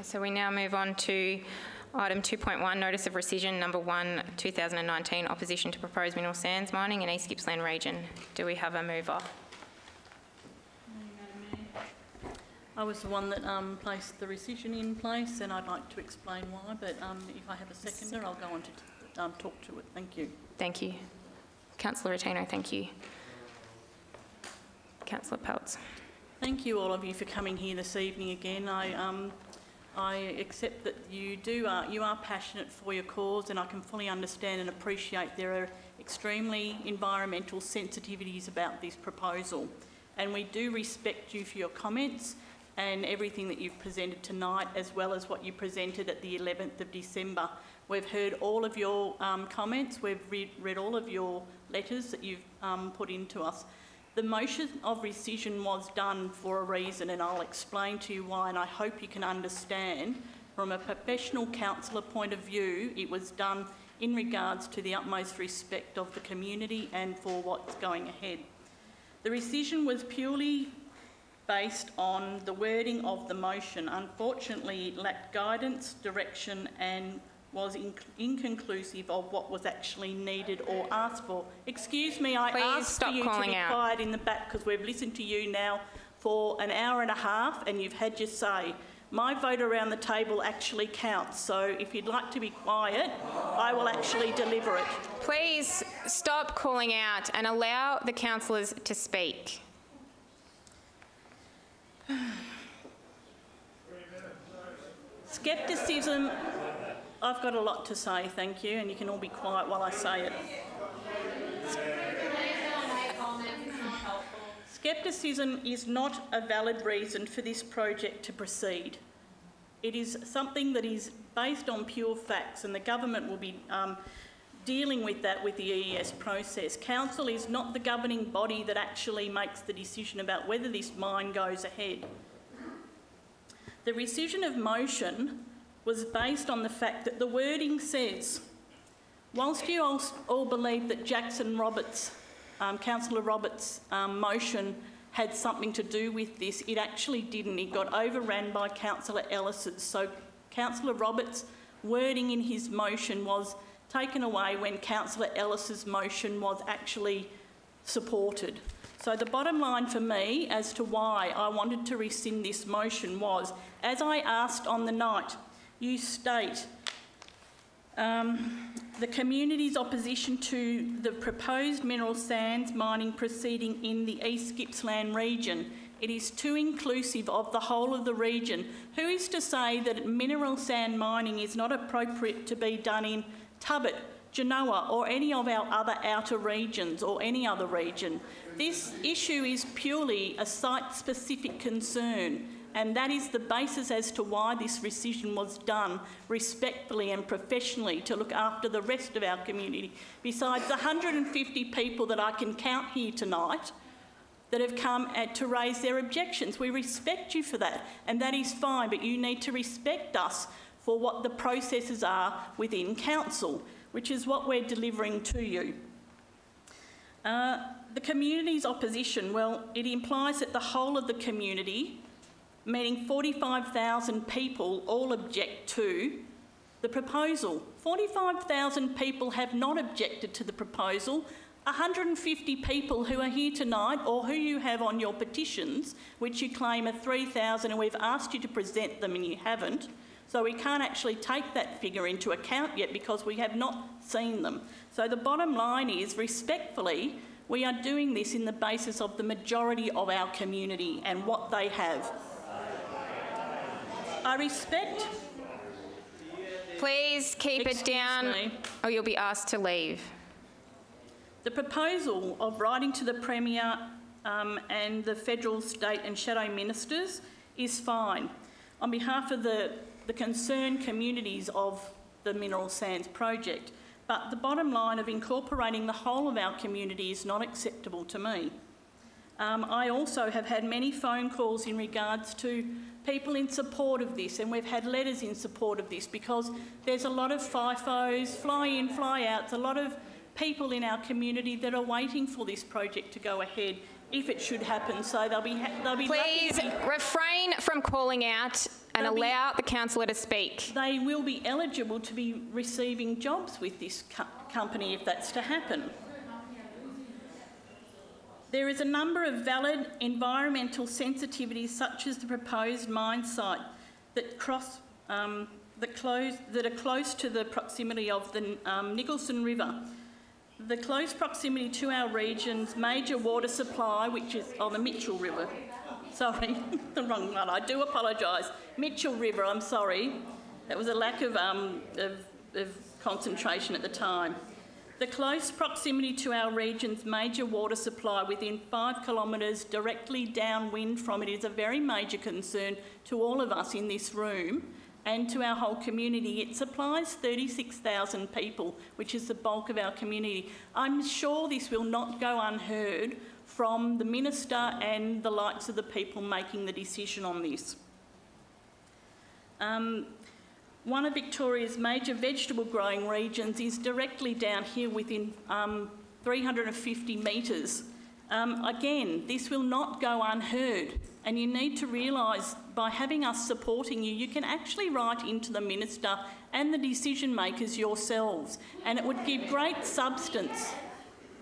So we now move on to item 2.1, Notice of Rescission number 1, 2019, Opposition to Proposed Mineral Sands Mining in East Gippsland Region. Do we have a mover? I was the one that placed the rescission in place, and I'd like to explain why, but if I have a seconder, I'll go on to talk to it. Thank you. Thank you. Councillor Rotino, thank you. Councillor Peltz. Thank you all of you for coming here this evening again. I accept that you are passionate for your cause, and I can fully understand and appreciate there are extremely environmental sensitivities about this proposal. And we do respect you for your comments and everything that you've presented tonight, as well as what you presented at the 11th of December. We've heard all of your comments, we've read all of your letters that you've put into us. The motion of rescission was done for a reason, and I'll explain to you why, and I hope you can understand from a professional councillor point of view, it was done in regards to the utmost respect of the community and for what's going ahead. The rescission was purely based on the wording of the motion. Unfortunately, it lacked guidance, direction, and was inconclusive of what was actually needed or asked for. Excuse me, I asked for you to be quiet in the back because we've listened to you now for an hour and a half and you've had your say. My vote around the table actually counts, so if you'd like to be quiet, I will actually deliver it. Please stop calling out and allow the councillors to speak. Scepticism. I've got a lot to say, thank you, and you can all be quiet while I say it. Scepticism is not a valid reason for this project to proceed. It is something that is based on pure facts, and the government will be dealing with that with the EES process. Council is not the governing body that actually makes the decision about whether this mine goes ahead. The rescission of motion was based on the fact that the wording says, whilst you all believe that Councillor Roberts' motion had something to do with this, it actually didn't. It got overran by Councillor Ellis's. So Councillor Roberts' wording in his motion was taken away when Councillor Ellis's motion was actually supported. So the bottom line for me as to why I wanted to rescind this motion was, as I asked on the night, you state the community's opposition to the proposed mineral sands mining proceeding in the East Gippsland region. It is too inclusive of the whole of the region. Who is to say that mineral sand mining is not appropriate to be done in Tubbut, Genoa or any of our other outer regions or any other region? This issue is purely a site-specific concern, and that is the basis as to why this rescission was done respectfully and professionally to look after the rest of our community. Besides the 150 people that I can count here tonight that have come to raise their objections. We respect you for that, and that is fine, but you need to respect us for what the processes are within council, which is what we're delivering to you. The community's opposition, well, it implies that the whole of the community, meaning 45,000 people, all object to the proposal. 45,000 people have not objected to the proposal. 150 people who are here tonight, or who you have on your petitions, which you claim are 3,000, and we've asked you to present them and you haven't. So we can't actually take that figure into account yet because we have not seen them. So the bottom line is, respectfully, we are doing this in the basis of the majority of our community and what they have. I respect... Please keep it down or you'll be asked to leave. The proposal of writing to the Premier and the federal, state and shadow ministers is fine. On behalf of the concerned communities of the mineral sands project, but the bottom line of incorporating the whole of our community is not acceptable to me. I also have had many phone calls in regards to people in support of this, and we've had letters in support of this because there's a lot of FIFOs, fly-in, fly-outs, a lot of people in our community that are waiting for this project to go ahead if it should happen. So they'll be Please refrain from calling out and allow the councillor to speak. They will be eligible to be receiving jobs with this company if that's to happen. There is a number of valid environmental sensitivities, such as the proposed mine site that are close to the proximity of the Nicholson River. The close proximity to our region's major water supply, which is the Mitchell River. Sorry, the wrong one. I do apologise. Mitchell River. I'm sorry. That was a lack of concentration at the time. The close proximity to our region's major water supply within 5 kilometres directly downwind from it is a very major concern to all of us in this room and to our whole community. It supplies 36,000 people, which is the bulk of our community. I'm sure this will not go unheard from the Minister and the likes of the people making the decision on this. One of Victoria's major vegetable growing regions is directly down here within 350 metres. Again, this will not go unheard, and you need to realise by having us supporting you, you can actually write into the Minister and the decision makers yourselves, and it would give great substance.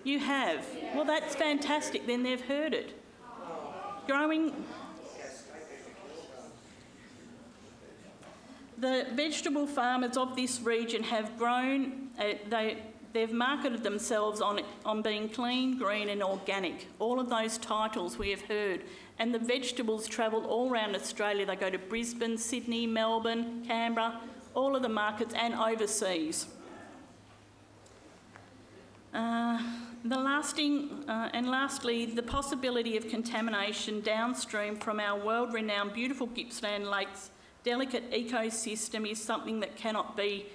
You have. Well, that's fantastic, then they've heard it. The vegetable farmers of this region have grown, they've marketed themselves on being clean, green and organic. All of those titles we have heard. And the vegetables travel all around Australia. They go to Brisbane, Sydney, Melbourne, Canberra, all of the markets and overseas. Lastly, the possibility of contamination downstream from our world-renowned beautiful Gippsland lakes delicate ecosystem is something that cannot be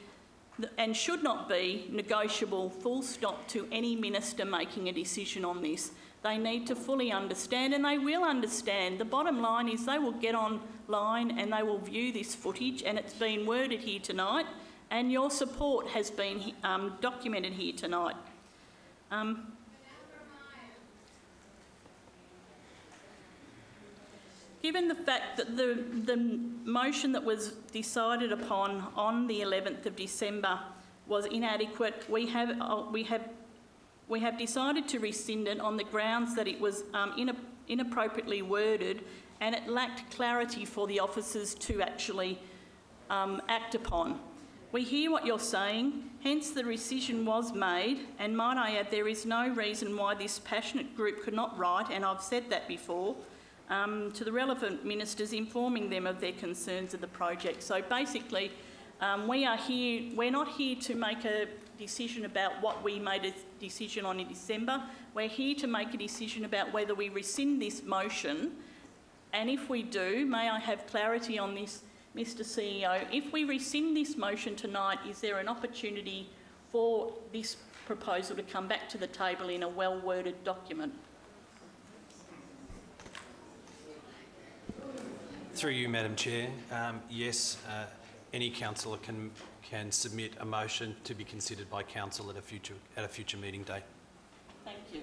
and should not be negotiable, full stop, to any minister making a decision on this. They need to fully understand, and they will understand. The bottom line is they will get online and they will view this footage, and it's been worded here tonight, and your support has been documented here tonight. Given the fact that the motion that was decided upon on the 11th of December was inadequate, we have decided to rescind it on the grounds that it was inappropriately worded and it lacked clarity for the officers to actually act upon. We hear what you're saying, hence the rescission was made, and might I add, there is no reason why this passionate group could not write, and I've said that before, to the relevant ministers, informing them of their concerns of the project. So basically, we're not here to make a decision about what we made a decision on in December. We're here to make a decision about whether we rescind this motion, and if we do, may I have clarity on this, Mr CEO, if we rescind this motion tonight, is there an opportunity for this proposal to come back to the table in a well-worded document? Through you, Madam Chair, yes, any councillor can submit a motion to be considered by council at a future meeting date. Thank you.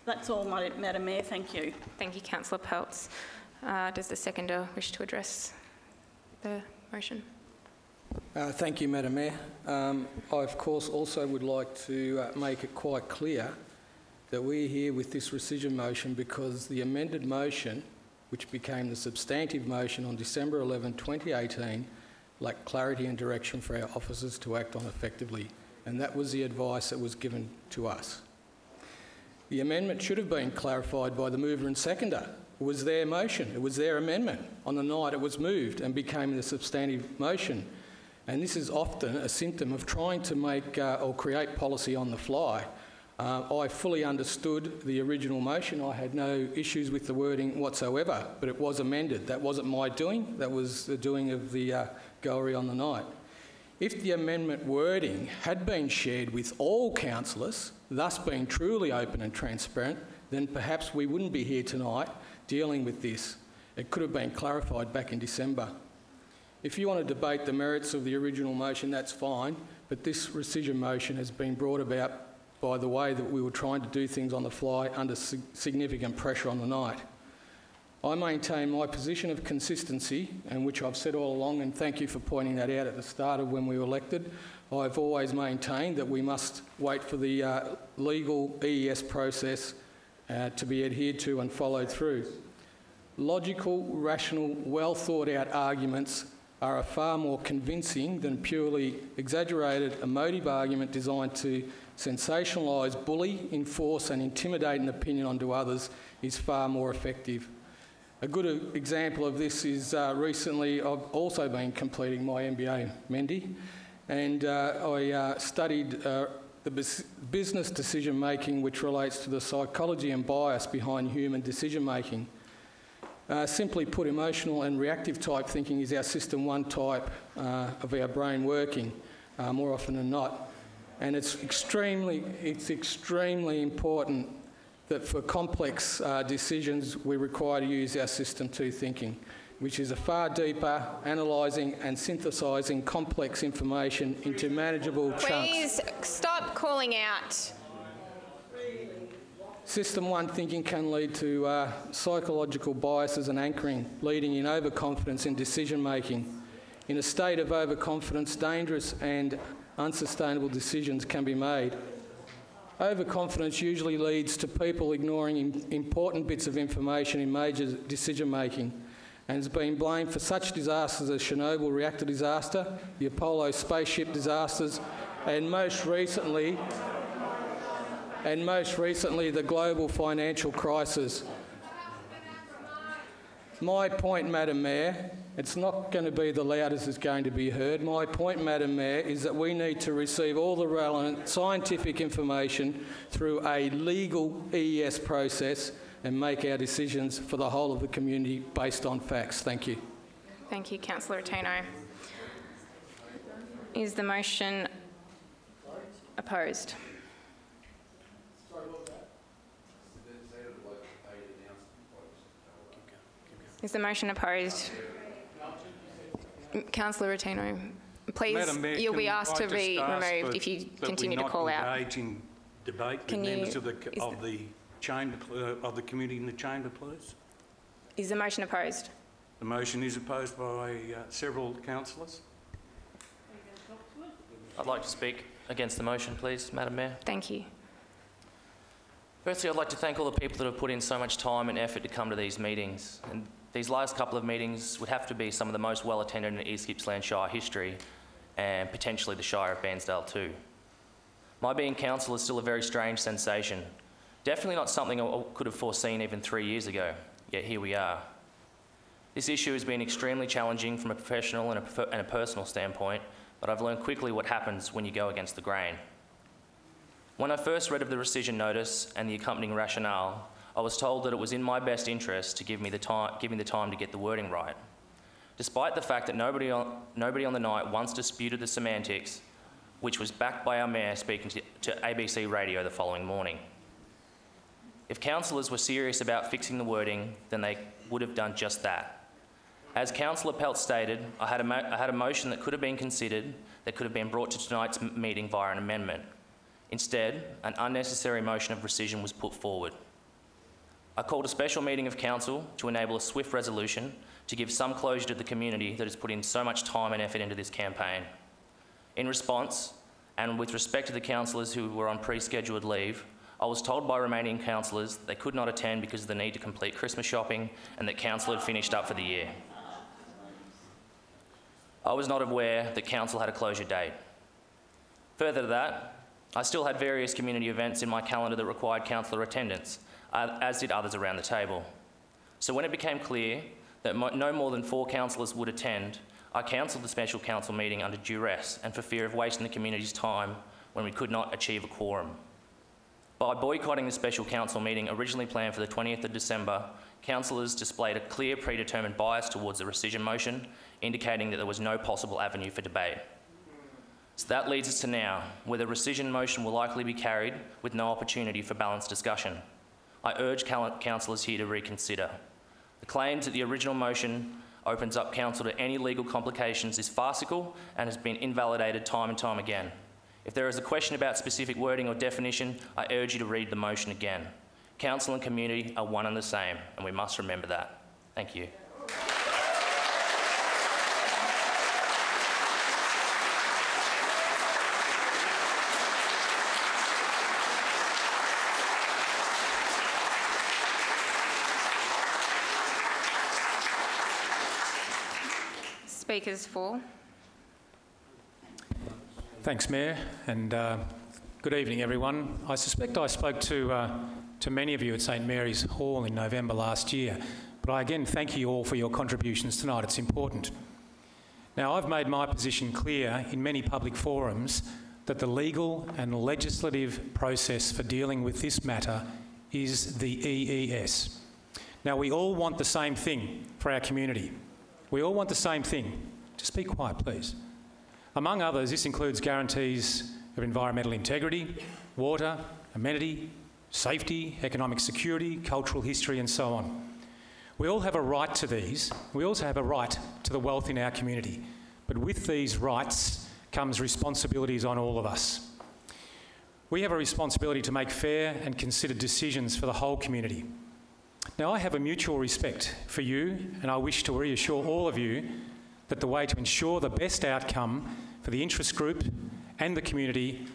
That's all, Madam Mayor. Thank you. Thank you, Councillor Peltz. Does the seconder wish to address the motion? Thank you, Madam Mayor. I, of course, also would like to make it quite clear that we're here with this rescission motion because the amended motion, which became the substantive motion on December 11, 2018, lacked clarity and direction for our officers to act on effectively, and that was the advice that was given to us. The amendment should have been clarified by the mover and seconder. It was their motion, it was their amendment. On the night it was moved and became the substantive motion. And this is often a symptom of trying to make or create policy on the fly. I fully understood the original motion. I had no issues with the wording whatsoever, but it was amended. That wasn't my doing, that was the doing of the gallery on the night. If the amendment wording had been shared with all councillors, thus being truly open and transparent, then perhaps we wouldn't be here tonight dealing with this. It could have been clarified back in December. If you want to debate the merits of the original motion, that's fine, but this rescission motion has been brought about by the way that we were trying to do things on the fly under significant pressure on the night. I maintain my position of consistency, and which I've said all along, and thank you for pointing that out at the start of when we were elected. I've always maintained that we must wait for the legal EES process to be adhered to and followed through. Logical, rational, well thought out arguments are far more convincing than purely exaggerated, emotive argument designed to sensationalise, bully, enforce and intimidate an opinion onto others is far more effective. A good example of this is recently I've also been completing my MBA, Mendy, and I studied the business decision making, which relates to the psychology and bias behind human decision making. Simply put, emotional and reactive type thinking is our system 1 type of our brain working more often than not. And it's extremely important that for complex decisions we require to use our system 2 thinking, which is a far deeper, analysing and synthesising complex information into manageable chunks. Please stop calling out. System 1 thinking can lead to psychological biases and anchoring, leading in overconfidence in decision making. In a state of overconfidence, dangerous and unsustainable decisions can be made. Overconfidence usually leads to people ignoring important bits of information in major decision making, and has been blamed for such disasters as Chernobyl reactor disaster, the Apollo spaceship disasters, and most recently the global financial crisis. My point, Madam Mayor, it's not going to be the loudest it's going to be heard. My point, Madam Mayor, is that we need to receive all the relevant scientific information through a legal EES process and make our decisions for the whole of the community based on facts. Thank you. Thank you, Councillor Attino. Is the motion opposed? Is the motion opposed? Councillor Attino, please, Madam Mayor, you'll be can asked I to be just ask removed if you that continue we to call not out. engage in debate with Can members you- of the chamber, of the committee in the chamber, please. Is the motion opposed? The motion is opposed by several councillors. I'd like to speak against the motion, please, Madam Mayor. Thank you. Firstly, I'd like to thank all the people that have put in so much time and effort to come to these meetings. And these last couple of meetings would have to be some of the most well attended in East Gippsland Shire history, and potentially the Shire of Bairnsdale too. My being council is still a very strange sensation. Definitely not something I could have foreseen even 3 years ago, yet here we are. This issue has been extremely challenging from a professional and a personal standpoint, but I've learned quickly what happens when you go against the grain. When I first read of the rescission notice and the accompanying rationale, I was told that it was in my best interest to give me the time to get the wording right. Despite the fact that nobody on the night once disputed the semantics, which was backed by our mayor speaking to ABC Radio the following morning. If councillors were serious about fixing the wording, then they would have done just that. As Councillor Pelt stated, I had a motion that could have been considered, that could have been brought to tonight's meeting via an amendment. Instead, an unnecessary motion of rescission was put forward. I called a special meeting of council to enable a swift resolution to give some closure to the community that has put in so much time and effort into this campaign. In response, and with respect to the councillors who were on pre-scheduled leave, I was told by remaining councillors that they could not attend because of the need to complete Christmas shopping and that council had finished up for the year. I was not aware that council had a closure date. Further to that, I still had various community events in my calendar that required councillor attendance, as did others around the table. So when it became clear that no more than 4 councillors would attend, I cancelled the special council meeting under duress and for fear of wasting the community's time when we could not achieve a quorum. By boycotting the special council meeting originally planned for the 20th of December, councillors displayed a clear predetermined bias towards the rescission motion, indicating that there was no possible avenue for debate. So that leads us to now, where the rescission motion will likely be carried with no opportunity for balanced discussion. I urge councillors here to reconsider. The claims that the original motion opens up council to any legal complications is farcical and has been invalidated time and time again. If there is a question about specific wording or definition, I urge you to read the motion again. Council and community are one and the same, and we must remember that. Thank you. Speakers for. Thanks, Mayor, and good evening, everyone. I suspect I spoke to many of you at St Mary's Hall in November last year, but I again thank you all for your contributions tonight. It's important. Now, I've made my position clear in many public forums that the legal and legislative process for dealing with this matter is the EES. Now, we all want the same thing for our community. We all want the same thing. Just be quiet, please. Among others, this includes guarantees of environmental integrity, water, amenity, safety, economic security, cultural history, and so on. We all have a right to these. We also have a right to the wealth in our community. But with these rights comes responsibilities on all of us. We have a responsibility to make fair and considered decisions for the whole community. Now, I have a mutual respect for you, and I wish to reassure all of you that the way to ensure the best outcome for the interest group and the community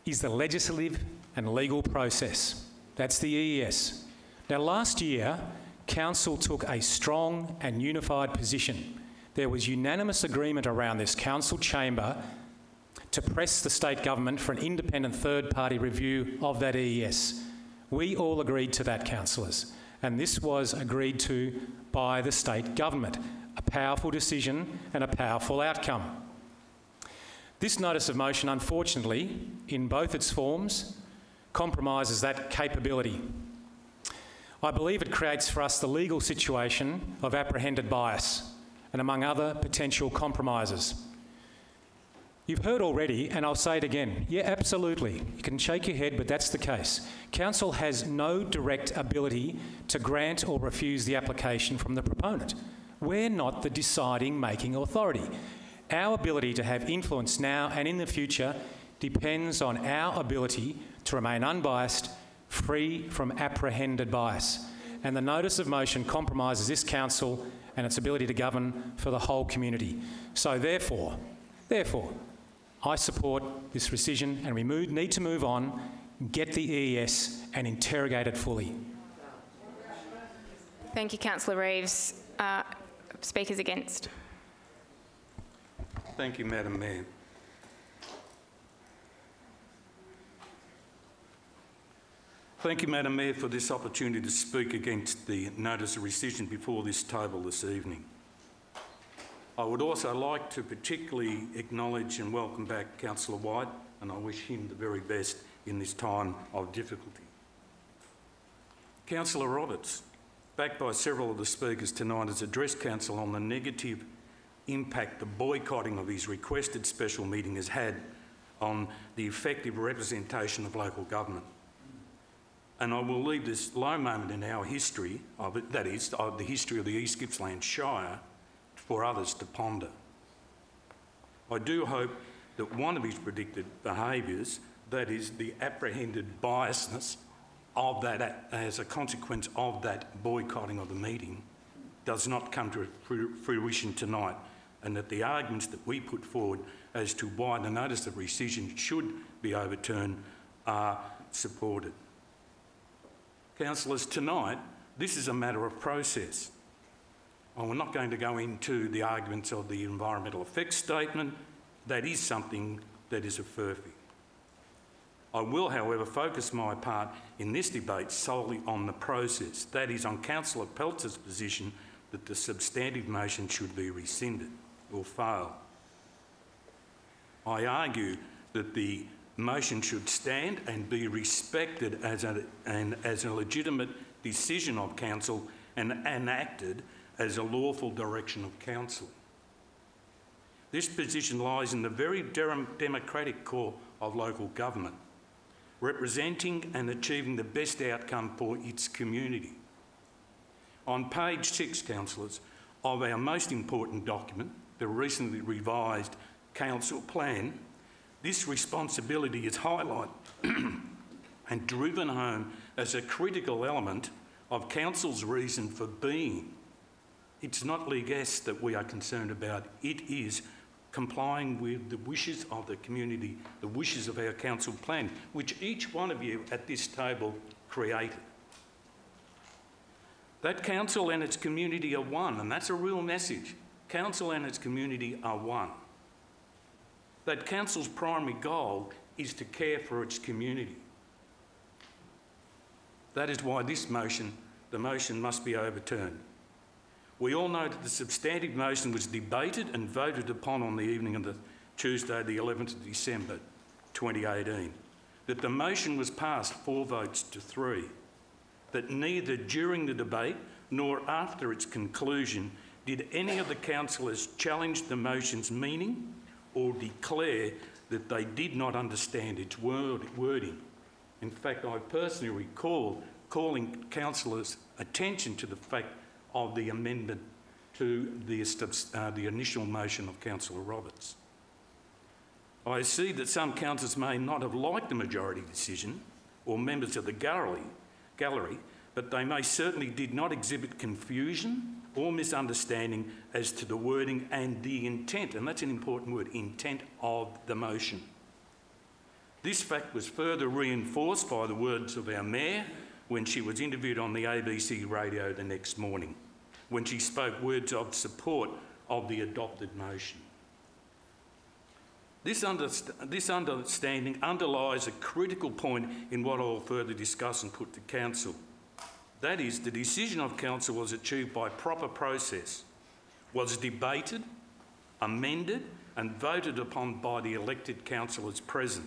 is the legislative and legal process. That's the EES. Now, last year, Council took a strong and unified position. There was unanimous agreement around this Council chamber to press the state government for an independent third-party review of that EES. We all agreed to that, councillors, and this was agreed to by the state government. A powerful decision and a powerful outcome. This notice of motion, unfortunately, in both its forms, compromises that capability. I believe it creates for us the legal situation of apprehended bias, and among other potential compromises. You've heard already, and I'll say it again, yeah, absolutely. You can shake your head, but that's the case. Council has no direct ability to grant or refuse the application from the proponent. We're not the deciding making authority. Our ability to have influence now and in the future depends on our ability to remain unbiased, free from apprehended bias. And the notice of motion compromises this council and its ability to govern for the whole community. So therefore, I support this rescission, and we need to move on, get the EES and interrogate it fully. Thank you, Councillor Reeves. Speakers against. Thank you, Madam Mayor. Thank you, Madam Mayor, for this opportunity to speak against the notice of rescission before this table this evening. I would also like to particularly acknowledge and welcome back Councillor White, and I wish him the very best in this time of difficulty. Councillor Roberts, backed by several of the speakers tonight, has addressed Council on the negative impact the boycotting of his requested special meeting has had on the effective representation of local government. And I will leave this low moment in our history, that is, the history of the East Gippsland Shire, for others to ponder. I do hope that one of his predicted behaviours, that is the apprehended biasness of that as a consequence of that boycotting of the meeting, does not come to fruition tonight, and that the arguments that we put forward as to why the notice of rescission should be overturned are supported. Councillors, tonight, this is a matter of process. We're not going to go into the arguments of the environmental effects statement. That is something that is a furphy. I will, however, focus my part in this debate solely on the process, that is on Councillor Peltz's position that the substantive motion should be rescinded or fail. I argue that the motion should stand and be respected as a legitimate decision of Council and enacted as a lawful direction of Council. This position lies in the very democratic core of local government, representing and achieving the best outcome for its community. On page 6, councillors, of our most important document, the recently revised Council Plan, this responsibility is highlighted and driven home as a critical element of Council's reason for being. It's not legas that we are concerned about, it is complying with the wishes of the community, the wishes of our Council Plan, which each one of you at this table created. That Council and its community are one, and that's a real message. Council and its community are one. That Council's primary goal is to care for its community. That is why this motion, the motion must be overturned. We all know that the substantive motion was debated and voted upon on the evening of the Tuesday, the 11th of December 2018. That the motion was passed 4 votes to 3. That neither during the debate nor after its conclusion did any of the councillors challenge the motion's meaning or declare that they did not understand its wording. In fact, I personally recall calling councillors' attention to the fact of the amendment to the initial motion of Councillor Roberts. I see that some councillors may not have liked the majority decision or members of the gallery, but they may certainly did not exhibit confusion or misunderstanding as to the wording and the intent, and that's an important word, intent of the motion. This fact was further reinforced by the words of our Mayor when she was interviewed on the ABC radio the next morning, when she spoke words of support of the adopted motion. This understanding underlies a critical point in what I will further discuss and put to Council. That is, the decision of Council was achieved by proper process, was debated, amended and voted upon by the elected councillors present.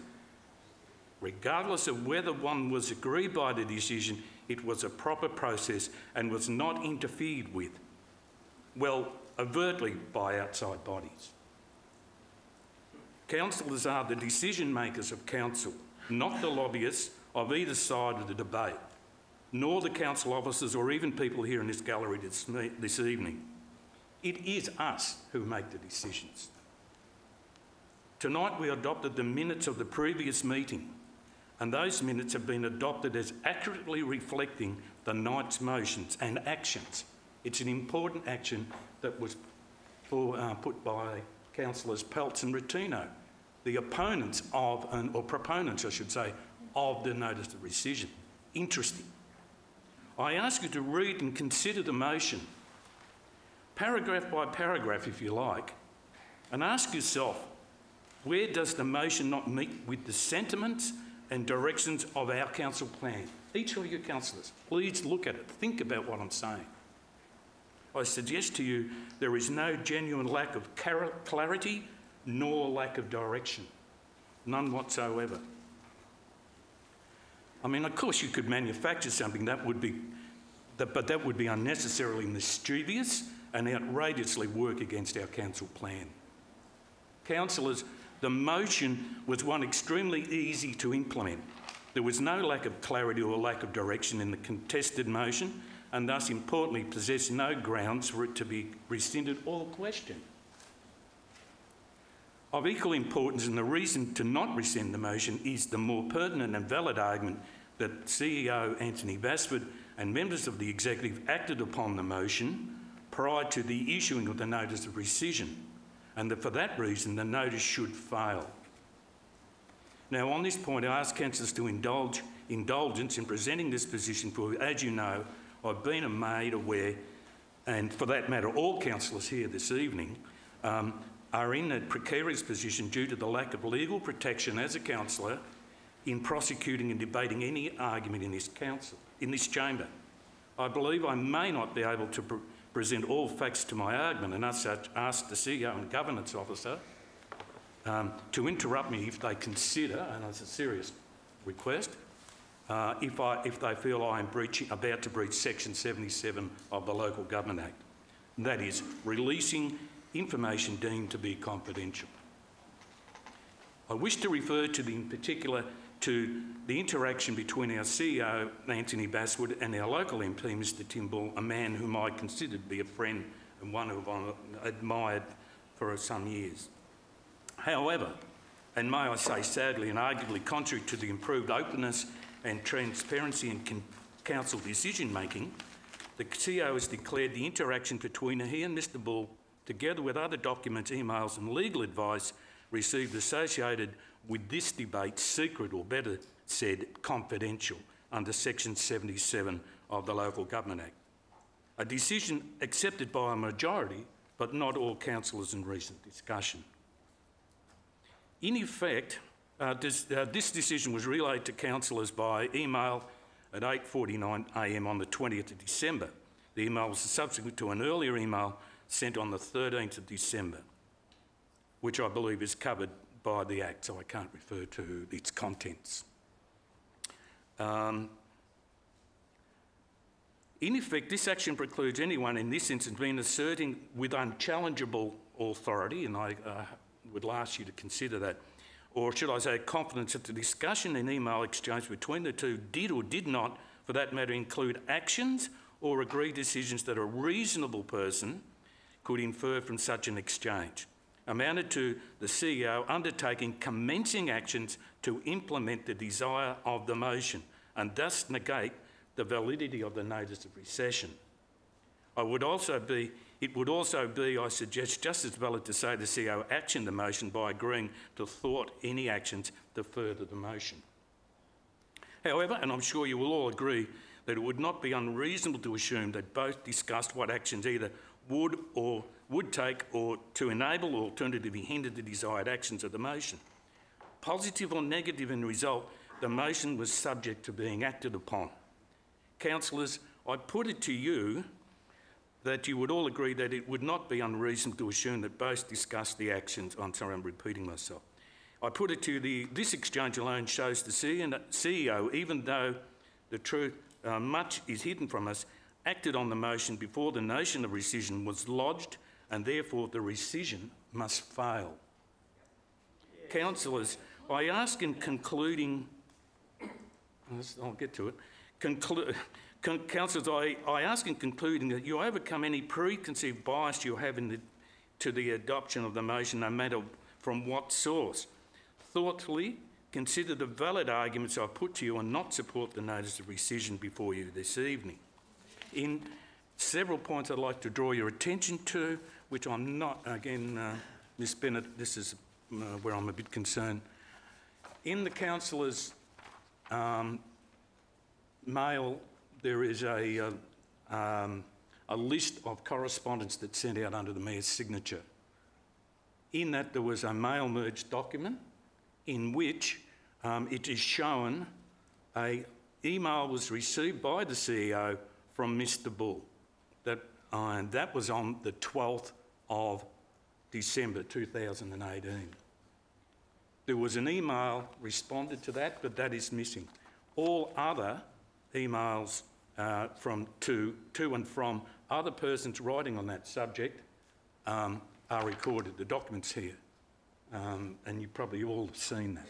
Regardless of whether one was agreed by the decision, it was a proper process and was not interfered with. Well, overtly by outside bodies. Councillors are the decision makers of council, not the lobbyists of either side of the debate, nor the council officers or even people here in this gallery this evening. It is us who make the decisions. Tonight we adopted the minutes of the previous meeting, and those minutes have been adopted as accurately reflecting the night's motions and actions. It's an important action that was put by Councillors Peltz and Rattino, the opponents of, or proponents I should say, of the notice of rescission. Interesting. I ask you to read and consider the motion, paragraph by paragraph if you like, and ask yourself, where does the motion not meet with the sentiments and directions of our council plan? Each of you councillors, please look at it, think about what I'm saying. I suggest to you there is no genuine lack of clarity nor lack of direction, none whatsoever. I mean, of course you could manufacture something but that would be unnecessarily mischievous and outrageously work against our council plan. Councillors, the motion was one extremely easy to implement. There was no lack of clarity or lack of direction in the contested motion, and thus importantly possessed no grounds for it to be rescinded or questioned. Of equal importance, and the reason to not rescind the motion is the more pertinent and valid argument that CEO Anthony Basford and members of the executive acted upon the motion prior to the issuing of the notice of rescission, and that for that reason the notice should fail. Now on this point I ask councillors to indulgence in presenting this position, for as you know I've been made aware, and for that matter all councillors here this evening, are in a precarious position due to the lack of legal protection as a councillor in prosecuting and debating any argument in this chamber. I believe I may not be able to present all facts to my argument, and as such ask the CEO and Governance Officer to interrupt me if they consider, and it's a serious request, if they feel I am about to breach Section 77 of the Local Government Act. That is, releasing information deemed to be confidential. I wish to refer in particular to the interaction between our CEO, Anthony Baswood, and our local MP, Mr Tim Ball, a man whom I consider to be a friend and one who I've admired for some years. However, and may I say sadly and arguably contrary to the improved openness and transparency in council decision making, the CEO has declared the interaction between he and Mr Ball, together with other documents, emails and legal advice received associated with this debate, secret, or better said, confidential, under Section 77 of the Local Government Act. A decision accepted by a majority, but not all councillors in recent discussion. In effect, this decision was relayed to councillors by email at 8:49 a.m. on the 20th of December. The email was subsequent to an earlier email sent on the 13th of December, which I believe is covered by the Act, so I can't refer to its contents. In effect, this action precludes anyone in this instance being asserting with unchallengeable authority, and I would ask you to consider that, or should I say confidence, that the discussion and email exchange between the two did or did not, for that matter, include actions or agreed decisions that a reasonable person could infer from such an exchange, amounted to the CEO undertaking commencing actions to implement the desire of the motion and thus negate the validity of the notice of rescission. It would also be, I suggest, just as valid to say the CEO actioned the motion by agreeing to thwart any actions to further the motion. However, and I'm sure you will all agree, that it would not be unreasonable to assume that both discussed what actions either would take or to enable or alternatively hinder the desired actions of the motion. Positive or negative in result, the motion was subject to being acted upon. Councillors, I put it to you that you would all agree that it would not be unreasonable to assume that both discussed the actions. I'm sorry, I'm repeating myself. I put it to you, this exchange alone shows the CEO, even though the truth much is hidden from us, acted on the motion before the notion of rescission was lodged and therefore the rescission must fail. Councillors, I ask in concluding, I'll get to it, Councillors, I ask in concluding that you overcome any preconceived bias you have to the adoption of the motion, no matter from what source. Thoughtfully consider the valid arguments I put to you and not support the notice of rescission before you this evening. In several points I'd like to draw your attention to, which I'm not, again, Ms Bennett, this is where I'm a bit concerned. In the councillors' mail, there is a list of correspondence that's sent out under the Mayor's signature. In that there was a mail merge document in which it is shown an email was received by the CEO from Mr Bull. And that was on the 12th of December 2018. There was an email responded to that, but that is missing. All other emails to and from other persons writing on that subject are recorded. The document's here, and you probably all have seen that.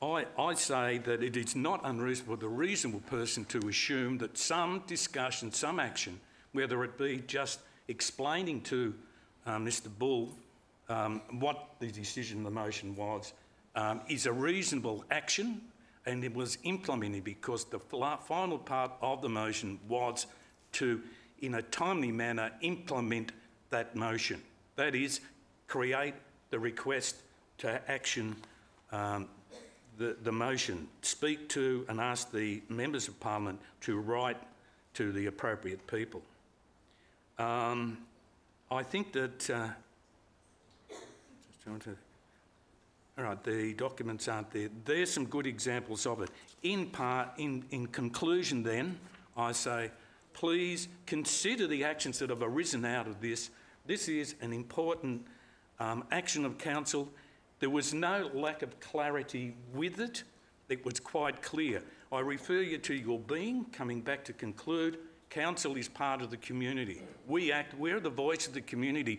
I say that it is not unreasonable for the reasonable person to assume that some discussion, some action, whether it be just explaining to Mr Bull what the decision of the motion was, is a reasonable action, and it was implemented because the final part of the motion was to, in a timely manner, implement that motion. That is, create the request to action the motion, speak to and ask the members of Parliament to write to the appropriate people. I think that, just trying to, all right, the documents aren't there. There's some good examples of it. In conclusion then, I say, please consider the actions that have arisen out of this. This is an important action of council. There was no lack of clarity with it. It was quite clear. I refer you to your being, coming back to conclude, council is part of the community. We're the voice of the community.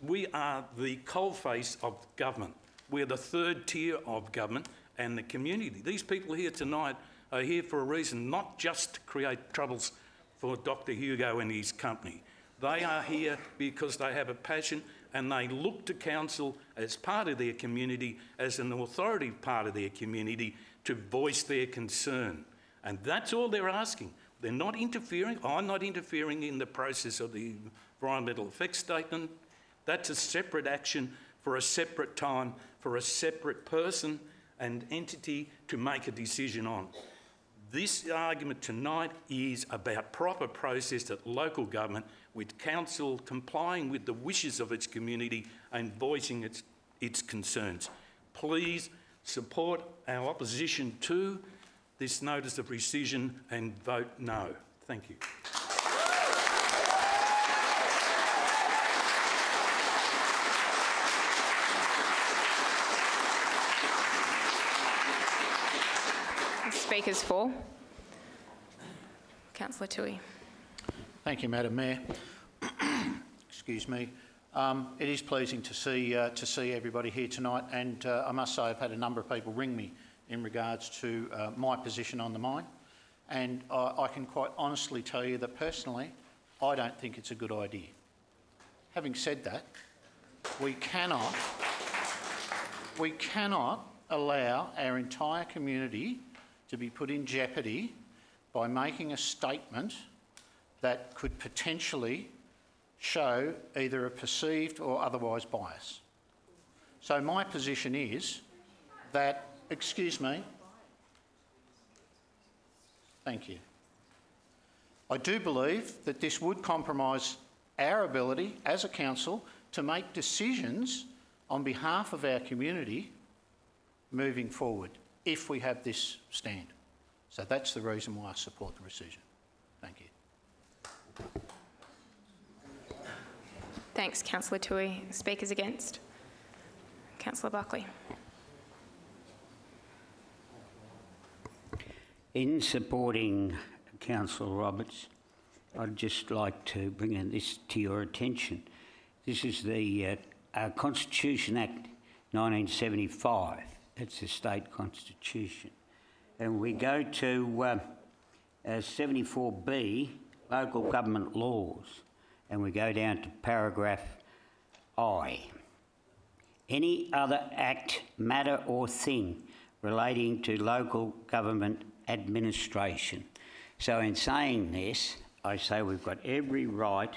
We are the coalface of government. We're the third tier of government and the community. These people here tonight are here for a reason, not just to create troubles for Dr. Hugo and his company. They are here because they have a passion and they look to council as part of their community, as an authoritative part of their community, to voice their concern. And that's all they're asking. They're not interfering. I'm not interfering in the process of the environmental effects statement. That's a separate action for a separate time, for a separate person and entity to make a decision on. This argument tonight is about proper process at local government, with council complying with the wishes of its community and voicing its concerns. Please support our opposition to this notice of rescission and vote no. Thank you. Speakers for. Councillor Toohey. Thank you, Madam Mayor. Excuse me. It is pleasing to see everybody here tonight, and I must say I've had a number of people ring me in regards to my position on the mine, and I can quite honestly tell you that personally I don't think it's a good idea. Having said that, we cannot allow our entire community to be put in jeopardy by making a statement that could potentially show either a perceived or otherwise bias. So my position is that, excuse me, thank you. I do believe that this would compromise our ability as a council to make decisions on behalf of our community moving forward, if we have this stand. So that's the reason why I support the rescission. Thank you. Thanks, Councillor Toohey. Speakers against. Councillor Buckley. In supporting Councillor Roberts, I'd just like to bring this to your attention. This is the Constitution Act 1975. It's the state constitution. And we go to 74B, local government laws, and we go down to paragraph I. Any other act, matter or thing relating to local government administration. So in saying this, I say we've got every right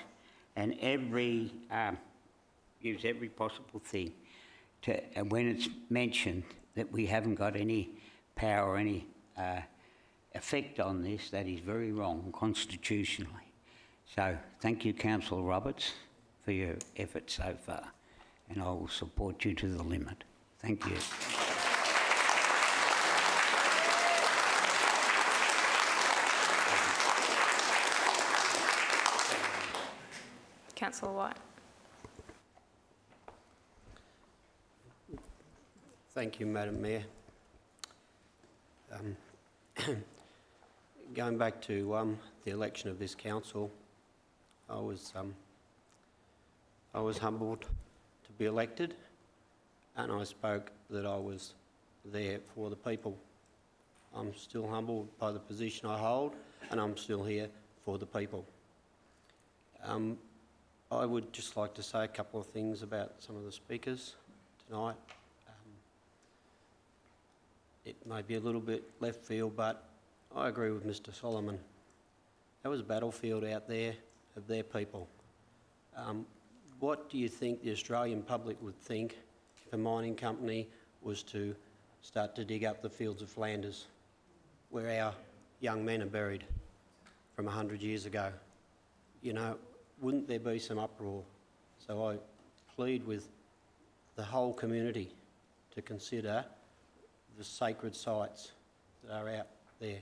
and use every possible thing to, and when it's mentioned that we haven't got any power or any effect on this, that is very wrong constitutionally. So thank you, Councillor Roberts, for your effort so far, and I will support you to the limit. Thank you. Councillor White. Thank you, Madam Mayor. Going back to the election of this council, I was humbled to be elected, and I spoke that I was there for the people. I'm still humbled by the position I hold, and I'm still here for the people. I would just like to say a couple of things about some of the speakers tonight. It may be a little bit left field, but I agree with Mr. Solomon. There was a battlefield out there of their people. What do you think the Australian public would think if a mining company was to start to dig up the fields of Flanders, where our young men are buried from 100 years ago? You know, wouldn't there be some uproar? So I plead with the whole community to consider the sacred sites that are out there.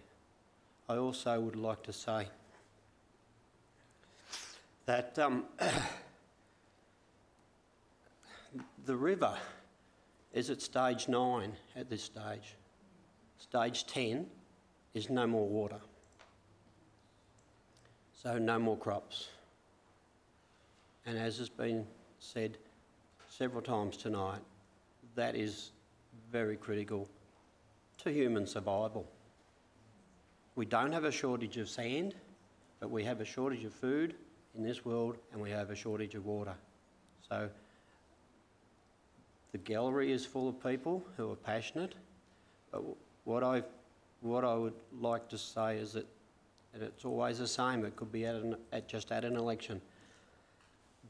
I also would like to say that the river is at stage 9 at this stage. Stage 10 is no more water. So no more crops. And as has been said several times tonight, that is very critical to human survival. We don't have a shortage of sand, but we have a shortage of food in this world, and we have a shortage of water. So the gallery is full of people who are passionate, but what I would like to say is that, and it's always the same, it could be just at an election,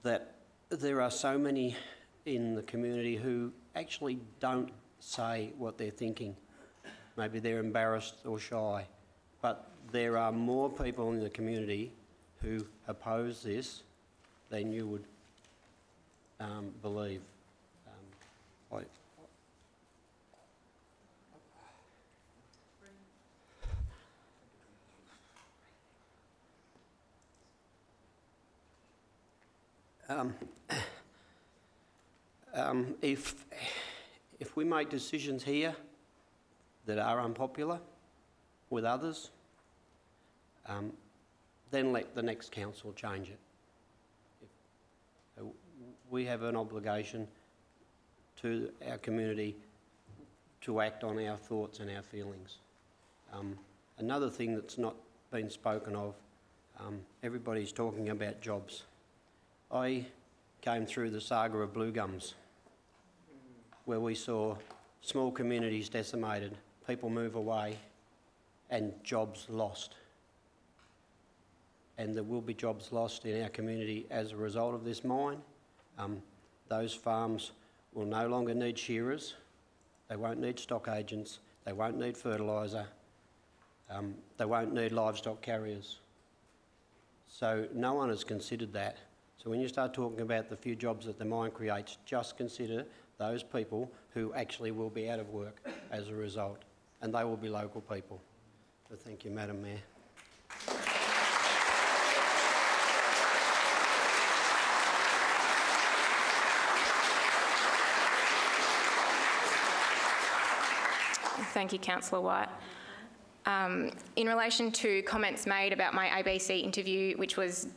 that there are so many in the community who actually don't say what they're thinking. Maybe they're embarrassed or shy, but there are more people in the community who oppose this than you would believe. If we make decisions here that are unpopular with others, then let the next council change it. We have an obligation to our community to act on our thoughts and our feelings. Another thing that's not been spoken of, everybody's talking about jobs. I came through the saga of blue gums, where we saw small communities decimated, people move away, and jobs lost. And there will be jobs lost in our community as a result of this mine. Those farms will no longer need shearers, they won't need stock agents, they won't need fertiliser, they won't need livestock carriers. So no one has considered that. So when you start talking about the few jobs that the mine creates, just consider those people who actually will be out of work as a result, and they will be local people. So thank you, Madam Mayor. Thank you, Councillor White. In relation to comments made about my ABC interview, which was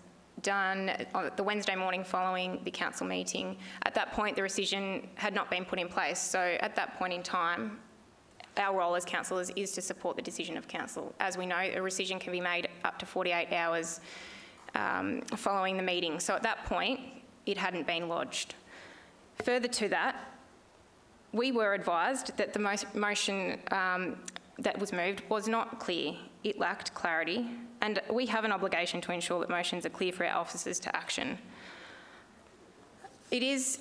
done on the Wednesday morning following the council meeting, at that point the rescission had not been put in place. So at that point in time, our role as councillors is to support the decision of council. As we know, a rescission can be made up to 48 hours following the meeting. So at that point, it hadn't been lodged. Further to that, we were advised that the motion that was moved was not clear. It lacked clarity, and we have an obligation to ensure that motions are clear for our officers to action. It is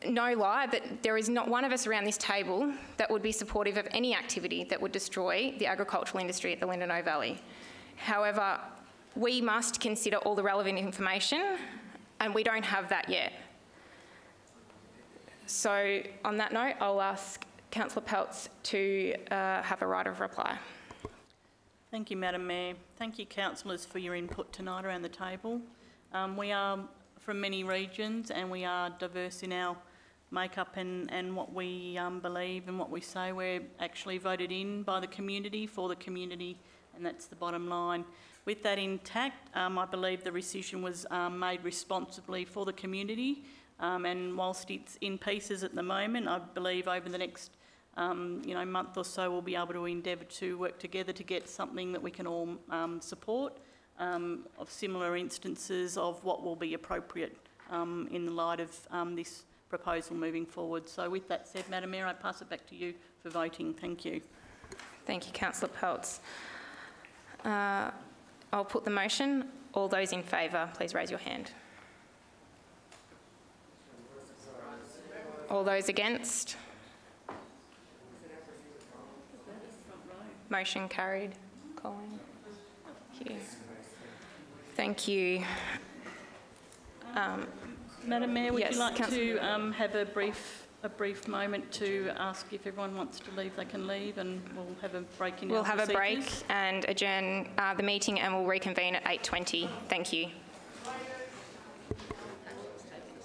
no lie that there is not one of us around this table that would be supportive of any activity that would destroy the agricultural industry at the Lindenow Valley. However, we must consider all the relevant information, and we don't have that yet. So on that note, I'll ask Councillor Peltz to have a right of reply. Thank you, Madam Mayor. Thank you, councillors, for your input tonight around the table. We are from many regions and we are diverse in our makeup and what we believe and what we say. We're actually voted in by the community, for the community, and that's the bottom line. With that intact, I believe the rescission was made responsibly for the community, and whilst it's in pieces at the moment, I believe over the next month or so we'll be able to endeavour to work together to get something that we can all support, of similar instances of what will be appropriate in the light of this proposal moving forward. So with that said, Madam Mayor, I pass it back to you for voting. Thank you. Thank you, Councillor Peltz. I'll put the motion. All those in favour, please raise your hand. All those against? Motion carried. Colin. Thank you. Thank you. Madam Mayor, would yes, you like to have a brief moment to ask if everyone wants to leave, they can leave, and we'll have a break in our procedures. We'll have a break and adjourn the meeting, and we'll reconvene at 8:20. Thank you.